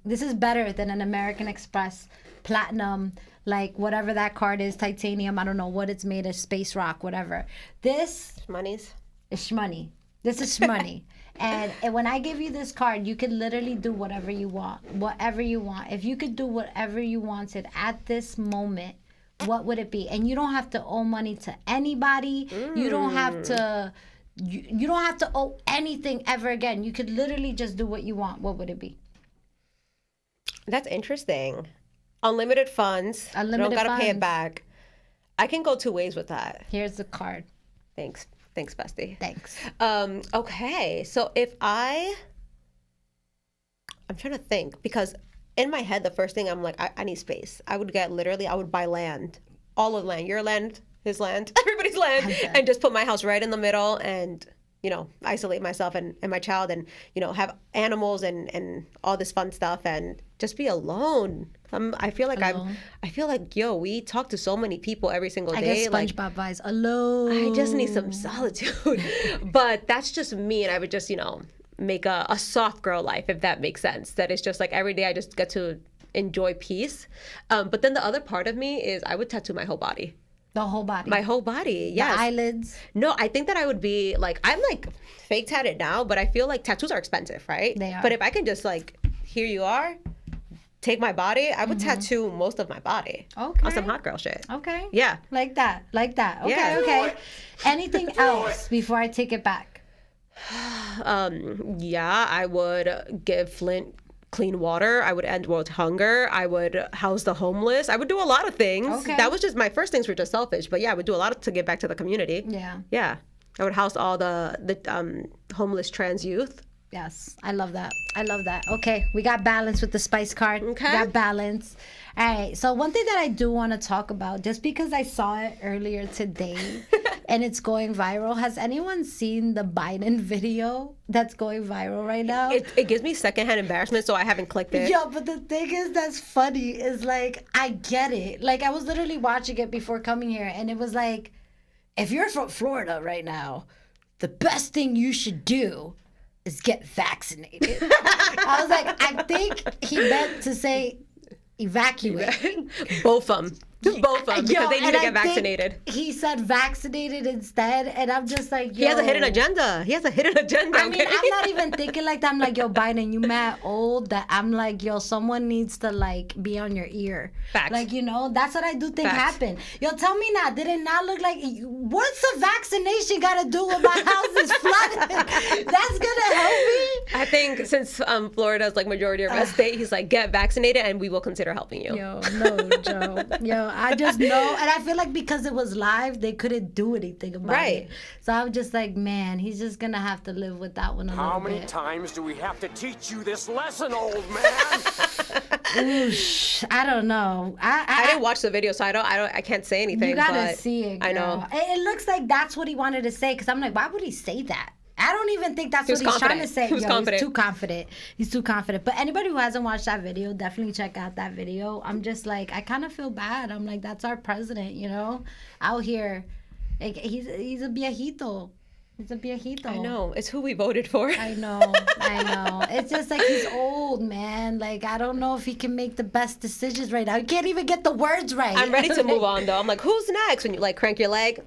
this is better than an American Express Platinum, like whatever that card is, titanium. I don't know what it's made of, space rock, whatever. This Shmoneys. is shmoney. This is shmoney. And when I give you this card, you can literally do whatever you want. Whatever you want. If you could do whatever you wanted at this moment, what would it be? And you don't have to owe money to anybody. You don't have to... You don't have to owe anything ever again. You could literally just do what you want. What would it be? That's interesting. Unlimited funds. Unlimited don't gotta pay it funds. back. I can go two ways with that. Here's the card. Thanks, bestie. Thanks. Okay, so if I'm trying to think, because in my head, the first thing I'm like, I need space. I would buy land. All of land. Your land, his land, everybody's land. Okay. And just put my house right in the middle and, isolate myself and my child and, have animals and all this fun stuff and just be alone. I feel like, yo, we talk to so many people every single day. I guess SpongeBob vibes alone. I just need some solitude. But that's just me, and I would just, make a soft girl life, if that makes sense. That it's just like every day I just get to enjoy peace. But then the other part of me is I would tattoo my whole body. The whole body. My whole body, yes. The eyelids. No, I think that I would be I'm fake tatted now, but I feel like tattoos are expensive, right? They are. But if I can just here you are, take my body, I would tattoo most of my body. Okay. On some hot girl shit. Okay. Yeah. Like that. Okay, Yeah. okay. Anything else before I take it back? Yeah, I would give Flint clean water. I would end world hunger. I would house the homeless. I would do a lot of things. Okay. That was just my first things were just selfish. But yeah, I would do a lot to give back to the community. Yeah. Yeah. I would house all the homeless trans youth. Yes, I love that. I love that. Okay, we got balance with the spice card. Okay. We got balance. All right, so one thing that I do want to talk about, just because I saw it earlier today and it's going viral, has anyone seen the Biden video that's going viral right now? It gives me secondhand embarrassment, so I haven't clicked it. Yeah, but the thing is that's funny is like, I get it. Like, I was literally watching it before coming here, and it was like, if you're from Florida right now, the best thing you should do is get vaccinated. I was like, I think he meant to say evacuate. Both of them. Both of them, because they need to get vaccinated. He said vaccinated instead, and I'm just like, yo. He has a hidden agenda. I mean, I'm not even thinking like that. I'm like, yo, Biden, you mad old that I'm like, yo, someone needs to like be on your ear. Facts. Like, you know, that's what I do think Facts. happened. Yo, tell me now, did it not look like, what's the vaccination got to do with my house is flooded? That's going to help me? I think since Florida's like majority of red state, he's like, get vaccinated and we will consider helping you. Yo, no, Joe. Yo, I just know, and I feel like because it was live, they couldn't do anything about it. So I'm just like, man, he's just gonna have to live with that one a little bit. How many times do we have to teach you this lesson, old man? Oosh, I don't know. I didn't watch the video, so I can't say anything. You gotta but see it, girl. I know. It looks like that's what he wanted to say, because I'm like, why would he say that? I don't even think that's what he's trying to say. He was confident. He's too confident. He's too confident. But anybody who hasn't watched that video, definitely check out that video. I'm just like, I kind of feel bad. I'm like, that's our president, you know, out here. Like, he's a viejito. He's a viejito. I know. It's who we voted for. I know. It's just like he's old, man. Like, I don't know if he can make the best decisions right now. He can't even get the words right. I'm ready to move on, though. I'm like, who's next? When you like crank your leg.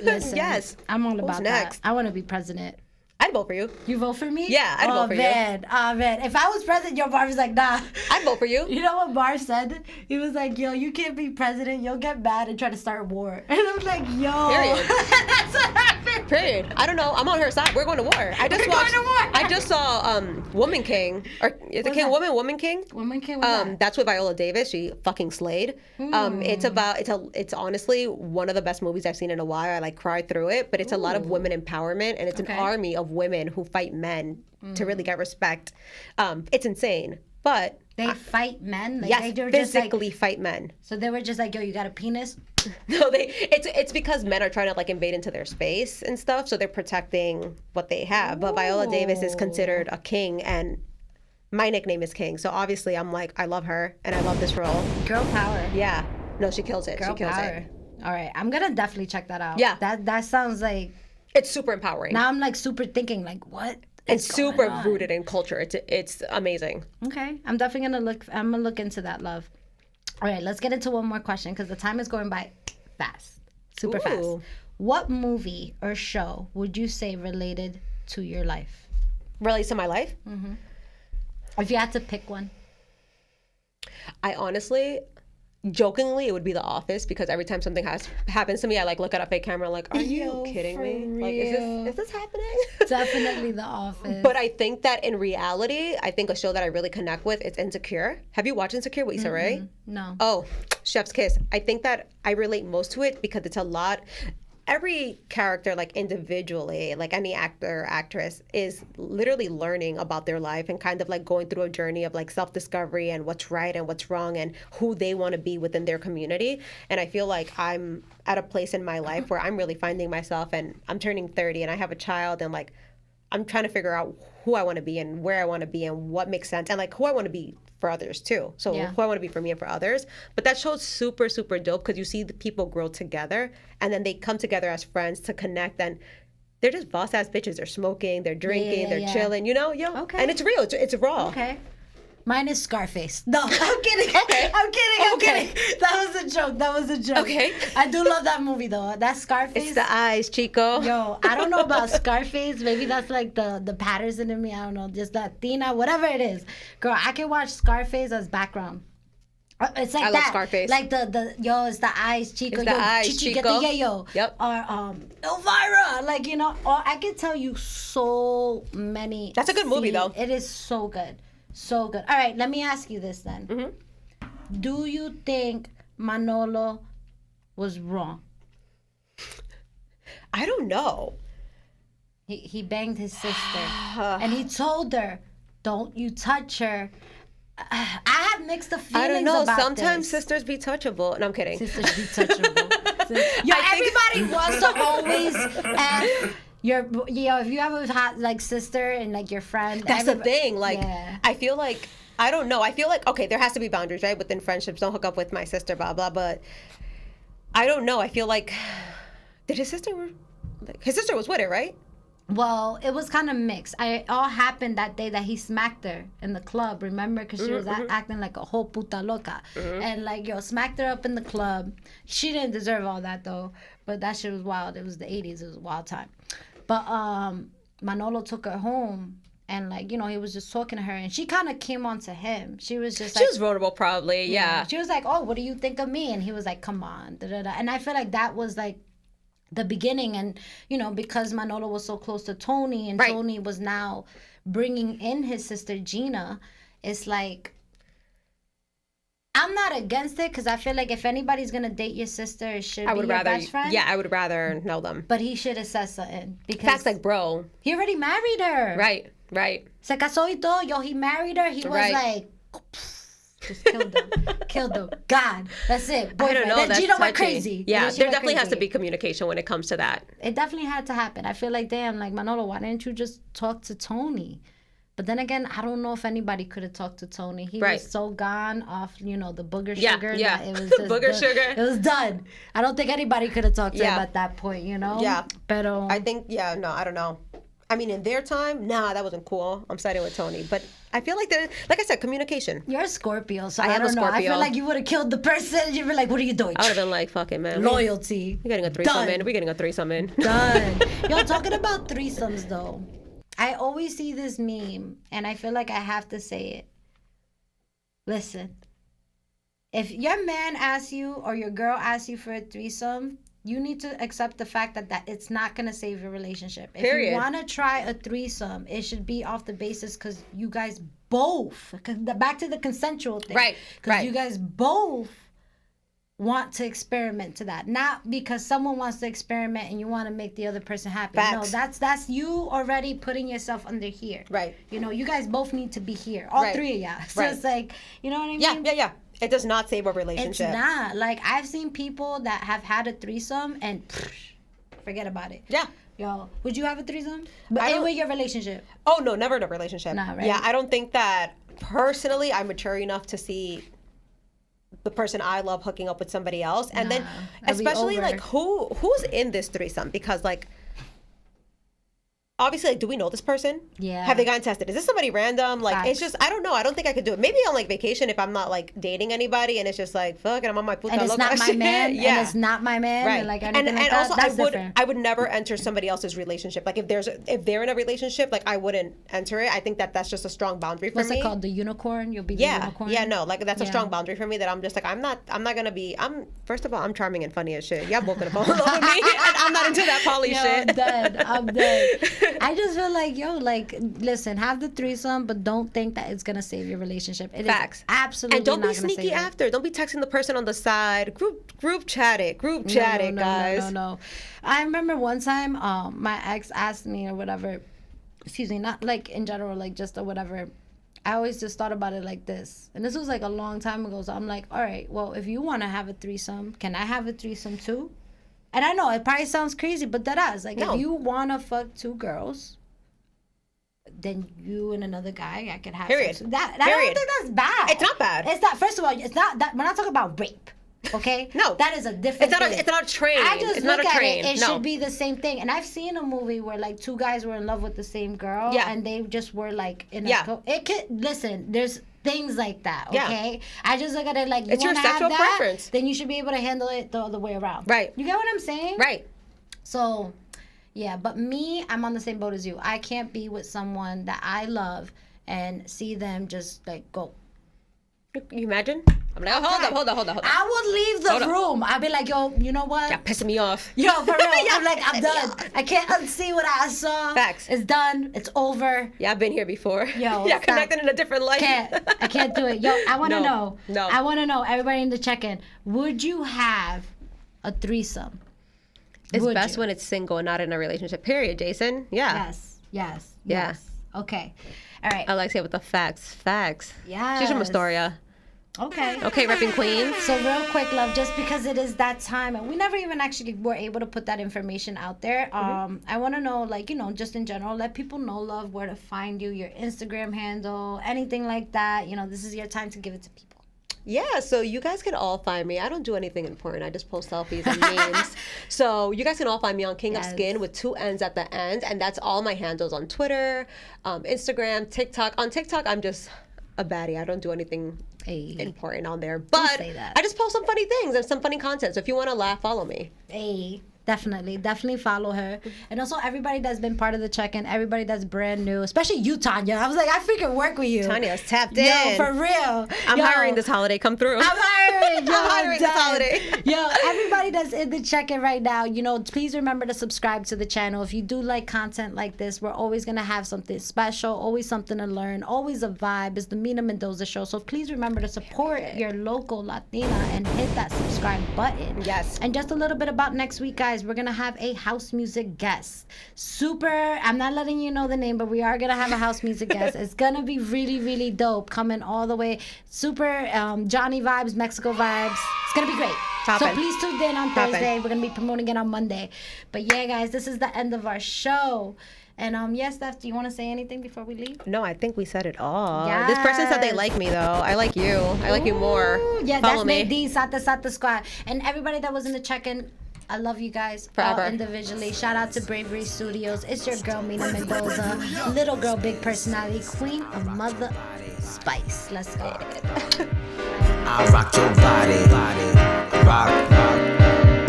Listen, yes. I'm all about Who's next? that. I want to be president. I'd vote for you. You vote for me? Yeah, I'd vote for you. Oh, man. If I was president, yo, Bar was like, nah. I'd vote for you. You know what Bar said? He was like, yo, you can't be president. You'll get mad and try to start war. And I was like, yo. Period. That's what happened. Period. I don't know. I'm on her side. We're going to war. I just watched. I just saw Woman King. Or is it King Woman? Woman King? Woman King. What's That's with Viola Davis. She fucking slayed. It's honestly one of the best movies I've seen in a while. I like cried through it, but it's a lot of women empowerment, and it's an army of women who fight men to really get respect. It's insane, but they fight men. Like, yes, they were physically just like, fight men. So they were just like, yo, you got a penis? No, it's because men are trying to like invade into their space and stuff, so they're protecting what they have. But Viola Davis is considered a king, and my nickname is King, so obviously I'm like, I love her and I love this role. Girl power. Yeah, no, she kills it. Girl she kills power. it. All right, I'm gonna definitely check that out. Yeah, that sounds like it's super empowering. Now I'm like super thinking like, what? It's super rooted in culture. It's amazing. Okay, I'm definitely gonna look. I'm gonna look into that, love. All right, let's get into one more question because the time is going by fast, super fast. What movie or show would you say related to your life? Relates to my life? Mm-hmm. If you had to pick one. I honestly, jokingly, it would be The Office, because every time something happens to me, I like look at a fake camera like, are you kidding me? Real. Like, is this happening? Definitely The Office. But I think that in reality, I think a show that I really connect with is Insecure. Have you watched Insecure with Issa Rae? No. Oh, chef's kiss. I think that I relate most to it because it's a lot. Every character, like individually, like any actor or actress, is literally learning about their life and kind of like going through a journey of like self-discovery and what's right and what's wrong and who they want to be within their community. And I feel like I'm at a place in my life where I'm really finding myself, and I'm turning 30 and I have a child, and like I'm trying to figure out who I want to be and where I want to be and what makes sense, and like who I want to be for others too. So who I want to be for me and for others. But that show's super, super dope because you see the people grow together and then they come together as friends to connect, and they're just boss ass bitches. They're smoking, they're drinking, they're chilling, you know? Okay. And it's real, it's raw. Okay. Mine is Scarface. No, I'm kidding. I'm kidding. That was a joke. Okay. I do love that movie though. That Scarface. It's the eyes, Chico. Yo, I don't know about Scarface. Maybe that's like the Patterson in me. I don't know. Just Latina, whatever it is. Girl, I can watch Scarface as background. It's like I that. love Scarface. Like the yo, it's the eyes, Chico. It's the eyes, Chichi, Chico. Get the yayo. Yep. Or Elvira. Like, you know, or I can tell you so many. That's a good movie, though. It is so good. So good. All right, let me ask you this then. Mm-hmm. Do you think Manolo was wrong? I don't know. He banged his sister, and he told her, "Don't you touch her." I have mixed feelings. I don't know. About Sometimes this. sisters be touchable. No, I'm kidding. Sisters be touchable. Everybody wants to always F your, if you have a hot like sister and like your friend. That's the thing. Like, yeah. I feel like, I don't know. I feel like, okay, there has to be boundaries, right? Within friendships, don't hook up with my sister, blah, blah. But I don't know. I feel like, did his sister was with it, right? Well, it was kind of mixed. It all happened that day that he smacked her in the club, remember? Because she was acting like a whole puta loca. And like, smacked her up in the club. She didn't deserve all that though. But that shit was wild. It was the 80s. It was a wild time. But Manolo took her home. And like, he was just talking to her. And she kind of came on to him. She was just like... She was vulnerable probably, yeah. She was like, oh, what do you think of me? And he was like, come on. Da, da, da. And I feel like that was like the beginning. And because Manolo was so close to Tony and Tony was now bringing in his sister Gina, it's like, I'm not against it because I feel like if anybody's gonna date your sister, it should be your best friend. Yeah, I would rather know them. But he should have said something because Facts, like, bro, he already married her. Right. Se casó y todo. He married her. He was like, just killed him. God, that's it. Boyfriend. I don't know. Then That's Gina went touchy. crazy. Yeah, there definitely has to be communication when it comes to that. It definitely had to happen. I feel like, damn, like, Manolo, why didn't you just talk to Tony? But then again, I don't know if anybody could have talked to Tony. He was so gone off, the booger sugar. Yeah, that it was just booger sugar. It was done. I don't think anybody could have talked to him at that point, Yeah. Pero I think, no, I don't know. I mean, in their time, that wasn't cool. I'm siding with Tony. But I feel like like I said, communication. You're a Scorpio, so I am a don't know. I Scorpio. feel like you would have killed the person. You'd be like, what are you doing? I would have been like, fuck it, man. Loyalty. We're getting a threesome Done. in. We're getting a threesome in. Done. Yo, talking about threesomes, though. I always see this meme, and I feel like I have to say it. Listen. If your man asks you or your girl asks you for a threesome, you need to accept the fact that it's not going to save your relationship. If Period. you want to try a threesome, it should be off the basis because you guys both, back to the consensual thing. Right. Because you guys both want to experiment to that. Not because someone wants to experiment and you want to make the other person happy. Facts. No, that's you already putting yourself under here. Right. You guys both need to be here. All three of y'all. So it's like, you know what I mean? Yeah. It does not save a relationship. It's not. Like, I've seen people that have had a threesome and forget about it. Yeah. Yo, would you have a threesome? With your relationship? Oh, no, never in a relationship. Nah, right? Yeah, I don't think that, personally, I'm mature enough to see the person I love hooking up with somebody else. And then, especially, like, who's in this threesome? Because, like, obviously, like, do we know this person? Yeah. Have they gotten tested? Is this somebody random? Like, Facts. it's just, I don't know. I don't think I could do it. Maybe on, like, vacation if I'm not, like, dating anybody and it's just like, fuck it, I'm on my puta And it's loca not my shit. man. Yeah. And it's not my man. Right. And, like, and anything like that. also, That's different. I would never enter somebody else's relationship. Like, if they're in a relationship, like, I wouldn't enter it. I think that's just a strong boundary for me. What's it called? The unicorn? You'll be the unicorn? Yeah, no, like, that's a strong boundary for me that I'm just like, I'm not gonna be, first of all, I'm charming and funny as shit. Y'all both gonna fall in love with me, and I'm not into that poly shit. I'm dead. I just feel like, listen, have the threesome, but don't think that it's gonna save your relationship. It Facts. is absolutely and don't not be gonna sneaky save after. Don't be texting the person on the side. Group chat it, guys. No. I remember one time, my ex asked me or whatever. Excuse me, not like in general, like just or whatever. I always just thought about it like this, and this was like a long time ago. So I'm like, all right, well, if you want to have a threesome, can I have a threesome too? And I know it probably sounds crazy, but that is like, if you want to fuck two girls, then you and another guy, I could have Period. sex. I don't think that's bad. It's not bad. It's not. First of all, it's not that. We're not talking about rape. Okay. No. That is a different. It's not a train. I just it's look not a at train. it. It should be the same thing. And I've seen a movie where like two guys were in love with the same girl. Yeah. And they just were like in Yeah. It could listen. There's things like that. Yeah. Okay. I just look at it like, you It's your want to have sexual that, preference. then you should be able to handle it the other way around. Right. You get what I'm saying? Right. So, yeah, but me, I'm on the same boat as you. I can't be with someone that I love and see them just like go. You imagine? I'm like, oh, hold on. I would leave the room. I'd be like, yo, you know what? Yeah, pissing me off. Yo, for real. I'm like, I'm done. I can't unsee what I saw. Facts. It's done. It's over. Yeah, I've been here before. Yo, yeah, connected in a different life. I can't do it. Yo, I want to know. No. I want to know, everybody in the check-in, would you have a threesome? It's best when it's single and not in a relationship. Period, Jason. Yeah. Yes. Okay. All right. Alexia with the facts. Yes. She's from Astoria. Okay, repping Queens. So real quick, love, just because it is that time, and we never even actually were able to put that information out there. I want to know, like, you know, just in general, let people know, love, where to find you, your Instagram handle, anything like that. You know, this is your time to give it to people. Yeah, so you guys can all find me. I don't do anything important. I just post selfies and memes. So you guys can all find me on King of Skin with 2 N's at the end. And that's all my handles on Twitter, Instagram, TikTok. On TikTok, I'm just a baddie. I don't do anything important on there. But I just post some funny things and some funny content. So if you want to laugh, follow me. Hey. Definitely follow her. And also everybody that's been part of the check-in, everybody that's brand new, especially you, Tanya. I was like, I freaking work with you. Tanya's tapped in. Yo, for real. I'm hiring this holiday. Come through. I'm hiring. Yo, I'm hiring this holiday. Yo, everybody that's in the check-in right now, you know, please remember to subscribe to the channel. If you do like content like this, we're always going to have something special, always something to learn, always a vibe. It's the Mina Mendoza Show. So please remember to support your local Latina and hit that subscribe button. Yes. And just a little bit about next week, guys. We're going to have a house music guest. I'm not letting you know the name, but we are going to have a house music guest. It's going to be really, really dope. Coming all the way. Super Johnny vibes, Mexico vibes. It's going to be great. So please tune in on Thursday. We're going to be promoting it on Monday. But yeah, guys, this is the end of our show. And yes, Steph, do you want to say anything before we leave? No, I think we said it all. Yes. This person said they like me, though. I like you. I like you more. Yeah, Follow that's me. Nadine, Sata Squad. And everybody that was in the check-in, I love you guys forever. All individually. Shout out to Bravery Studios. It's your girl, Mina Mendoza. Little girl, big personality. Queen of Mother Spice. Let's go. I rock your body. Rock.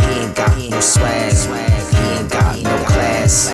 He ain't got no swag. He ain't got no class.